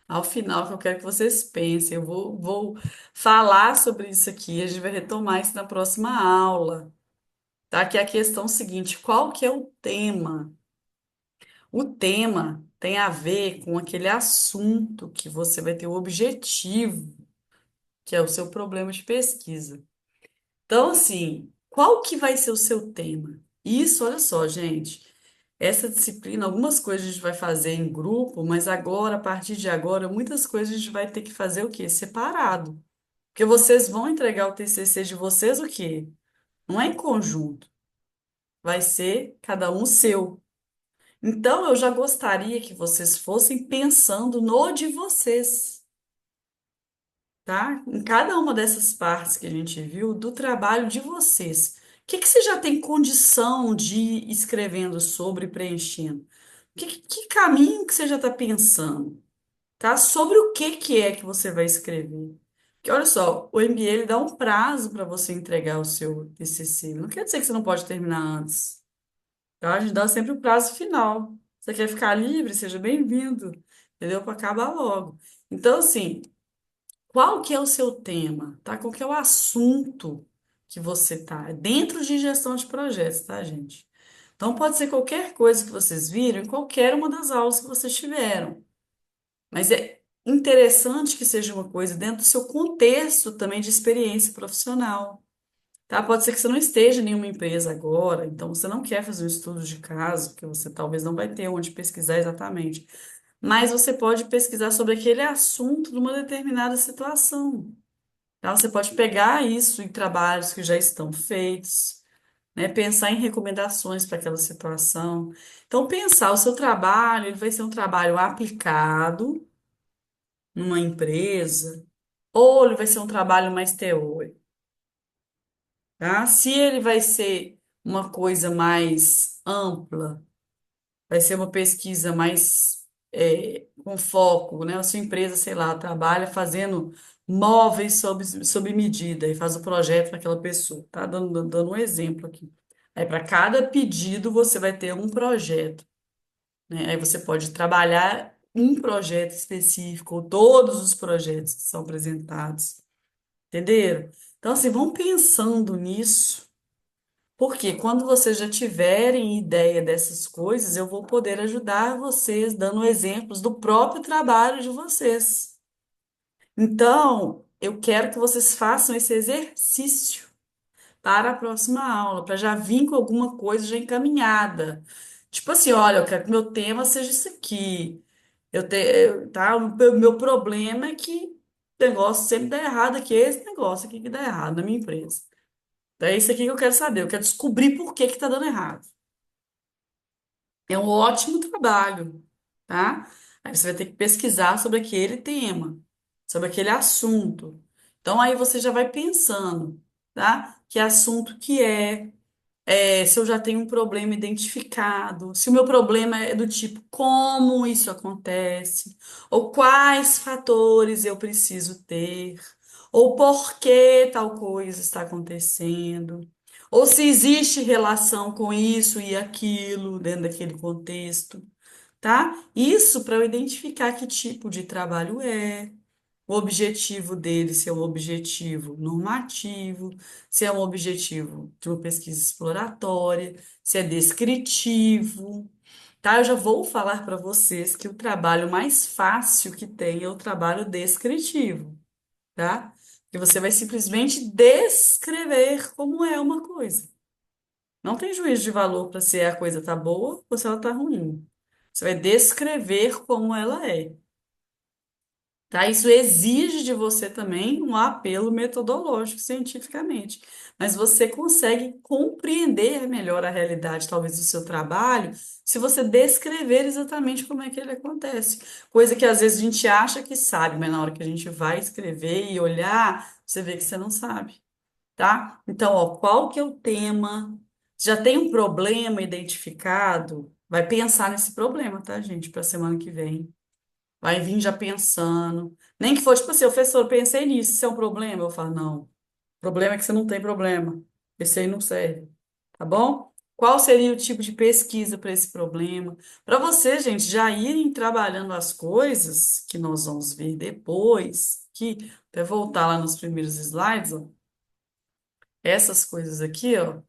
Ao final, que eu quero que vocês pensem, eu vou falar sobre isso aqui, a gente vai retomar isso na próxima aula, tá? Que é a questão seguinte, qual que é o tema? O tema tem a ver com aquele assunto que você vai ter o objetivo, que é o seu problema de pesquisa. Então, assim, qual que vai ser o seu tema? Isso, olha só, gente. Essa disciplina, algumas coisas a gente vai fazer em grupo, mas agora, a partir de agora, muitas coisas a gente vai ter que fazer o quê? Separado. Porque vocês vão entregar o TCC de vocês o quê? Não é em conjunto, vai ser cada um seu. Então, eu já gostaria que vocês fossem pensando no de vocês, tá? Em cada uma dessas partes que a gente viu do trabalho de vocês. O que que você já tem condição de ir escrevendo sobre, e preenchendo? Que caminho que você já está pensando, tá? Sobre o que é que você vai escrever? Porque olha só, o MBA ele dá um prazo para você entregar o seu TCC. Não quer dizer que você não pode terminar antes, tá? A gente dá sempre o prazo final. Você quer ficar livre? Seja bem-vindo, entendeu? Para acabar logo. Então, assim, qual que é o seu tema, tá? Qual que é o assunto que você tá? É dentro de gestão de projetos, tá, gente? Então, pode ser qualquer coisa que vocês viram em qualquer uma das aulas que vocês tiveram. Mas é interessante que seja uma coisa dentro do seu contexto também de experiência profissional, tá? Pode ser que você não esteja em nenhuma empresa agora, então você não quer fazer um estudo de caso, porque você talvez não vai ter onde pesquisar exatamente. Mas você pode pesquisar sobre aquele assunto numa determinada situação, tá? Você pode pegar isso em trabalhos que já estão feitos, né? Pensar em recomendações para aquela situação. Então, pensar o seu trabalho, ele vai ser um trabalho aplicado numa empresa, ou ele vai ser um trabalho mais teórico, tá? Se ele vai ser uma coisa mais ampla, vai ser uma pesquisa mais com foco, né? A sua empresa, sei lá, trabalha fazendo móveis sob medida e faz o projeto para aquela pessoa, tá? Dando um exemplo aqui. Aí, para cada pedido, você vai ter um projeto, né? Aí você pode trabalhar um projeto específico, ou todos os projetos que são apresentados. Entenderam? Então, assim, vão pensando nisso, porque quando vocês já tiverem ideia dessas coisas, eu vou poder ajudar vocês, dando exemplos do próprio trabalho de vocês. Então, eu quero que vocês façam esse exercício para a próxima aula, para já vir com alguma coisa já encaminhada. Tipo assim, olha, eu quero que meu tema seja isso aqui. Tá? O meu problema é que o negócio sempre dá errado aqui, é esse negócio aqui que dá errado na minha empresa. Então, é isso aqui que eu quero saber. Eu quero descobrir por que que tá dando errado. É um ótimo trabalho, tá? Aí você vai ter que pesquisar sobre aquele tema, sobre aquele assunto. Então, aí você já vai pensando, tá? Que assunto que é, se eu já tenho um problema identificado, se o meu problema é do tipo como isso acontece, ou quais fatores eu preciso ter, ou por que tal coisa está acontecendo, ou se existe relação com isso e aquilo dentro daquele contexto, tá? Isso para eu identificar que tipo de trabalho é. O objetivo dele, se é um objetivo normativo, se é um objetivo de uma pesquisa exploratória, se é descritivo, tá? Eu já vou falar para vocês que o trabalho mais fácil que tem é o trabalho descritivo, tá? Que você vai simplesmente descrever como é uma coisa. Não tem juízo de valor para se a coisa tá boa ou se ela tá ruim. Você vai descrever como ela é. Tá? Isso exige de você também um apelo metodológico cientificamente, mas você consegue compreender melhor a realidade, talvez, do seu trabalho, se você descrever exatamente como é que ele acontece. Coisa que às vezes a gente acha que sabe, mas na hora que a gente vai escrever e olhar, você vê que você não sabe, tá? Então, ó, qual que é o tema? Já tem um problema identificado? Vai pensar nesse problema, tá, gente, para a semana que vem. Vai vir já pensando. Nem que for tipo assim, professor, eu pensei nisso, isso é um problema? Eu falo, não. O problema é que você não tem problema. Esse aí não serve. Tá bom? Qual seria o tipo de pesquisa para esse problema? Para você, gente, já irem trabalhando as coisas que nós vamos ver depois, que até voltar lá nos primeiros slides, ó, essas coisas aqui, ó.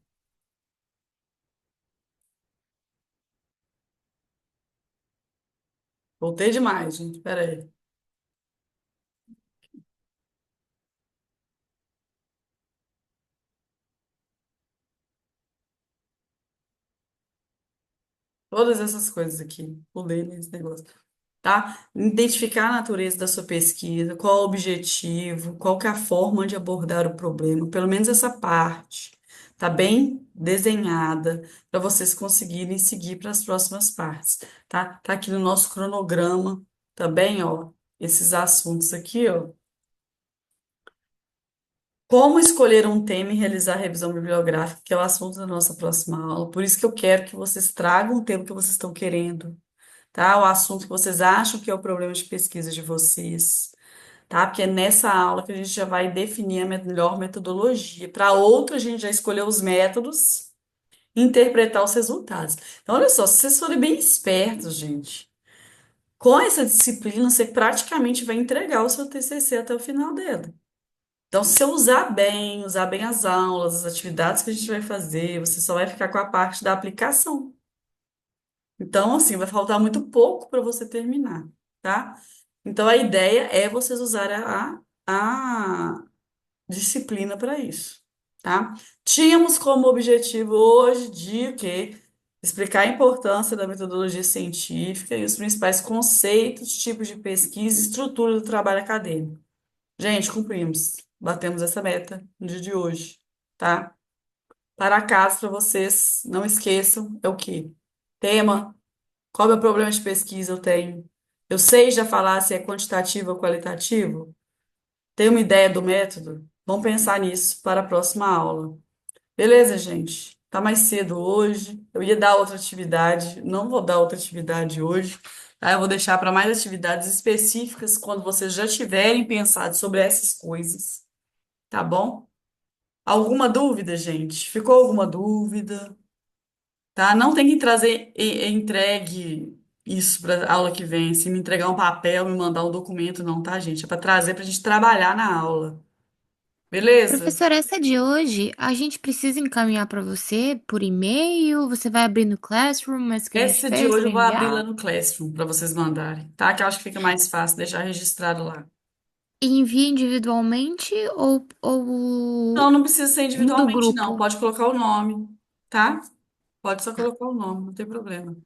Voltei demais, gente. Pera aí. Todas essas coisas aqui. Pulei nesse negócio. Tá? Identificar a natureza da sua pesquisa, qual o objetivo, qual que é a forma de abordar o problema, pelo menos essa parte tá bem desenhada para vocês conseguirem seguir para as próximas partes, tá? Tá aqui no nosso cronograma também, ó, esses assuntos aqui, ó. Como escolher um tema e realizar a revisão bibliográfica, que é o assunto da nossa próxima aula. Por isso que eu quero que vocês tragam o tema que vocês estão querendo, tá? O assunto que vocês acham que é o problema de pesquisa de vocês, tá? Porque é nessa aula que a gente já vai definir a melhor metodologia. Para outra, a gente já escolheu os métodos e interpretar os resultados. Então, olha só, se vocês forem bem espertos, gente, com essa disciplina, você praticamente vai entregar o seu TCC até o final dela. Então, se eu usar bem as aulas, as atividades que a gente vai fazer, você só vai ficar com a parte da aplicação. Então, assim, vai faltar muito pouco para você terminar, tá? Então, a ideia é vocês usarem a disciplina para isso, tá? Tínhamos como objetivo hoje de o quê? Explicar a importância da metodologia científica e os principais conceitos, tipos de pesquisa e estrutura do trabalho acadêmico. Gente, cumprimos. Batemos essa meta no dia de hoje, tá? Para casa, para vocês, não esqueçam, é o quê? Tema. Qual é o meu problema de pesquisa eu tenho? Eu sei já falar se é quantitativo ou qualitativo? Tenho uma ideia do método? Vamos pensar nisso para a próxima aula. Beleza, gente? Tá mais cedo hoje. Eu ia dar outra atividade, não vou dar outra atividade hoje, tá? Eu vou deixar para mais atividades específicas quando vocês já tiverem pensado sobre essas coisas, tá bom? Alguma dúvida, gente? Ficou alguma dúvida? Tá? Não tem que trazer entregue isso para aula que vem. Se me entregar um papel, me mandar um documento, não, tá, gente? É para trazer para a gente trabalhar na aula. Beleza? Professora, essa de hoje, a gente precisa encaminhar para você por e-mail? Você vai abrir no Classroom, essa que a gente Essa de fez hoje para eu vou abrir lá enviar? no Classroom para vocês mandarem, tá? Que eu acho que fica mais fácil deixar registrado lá. E envia individualmente Não, ou não precisa ser no do individualmente, não. grupo? Pode colocar o nome, tá? Pode só Tá, colocar o nome, não tem problema.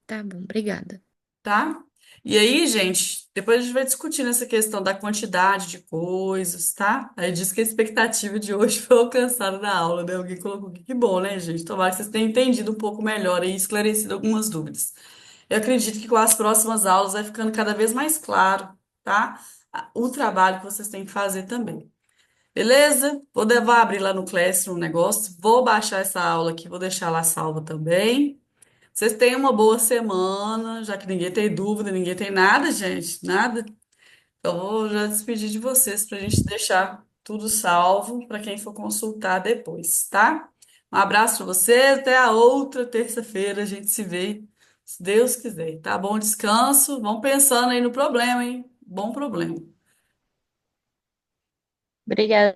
tá bom, obrigada. Tá? E aí, gente, depois a gente vai discutir essa questão da quantidade de coisas, tá? Aí diz que a expectativa de hoje foi alcançada na aula, né? Alguém colocou aqui, que bom, né, gente? Tomara que vocês tenham entendido um pouco melhor e esclarecido algumas dúvidas. Eu acredito que com as próximas aulas vai ficando cada vez mais claro, tá? O trabalho que vocês têm que fazer também. Beleza? Vou abrir lá no Classroom um negócio, vou baixar essa aula aqui, vou deixar lá salva também. Vocês tenham uma boa semana, já que ninguém tem dúvida, ninguém tem nada, gente, nada. Eu vou já despedir de vocês para a gente deixar tudo salvo para quem for consultar depois, tá? Um abraço para vocês, até a outra terça-feira a gente se vê, se Deus quiser, tá? Bom descanso, vão pensando aí no problema, hein? Bom problema. Obrigada.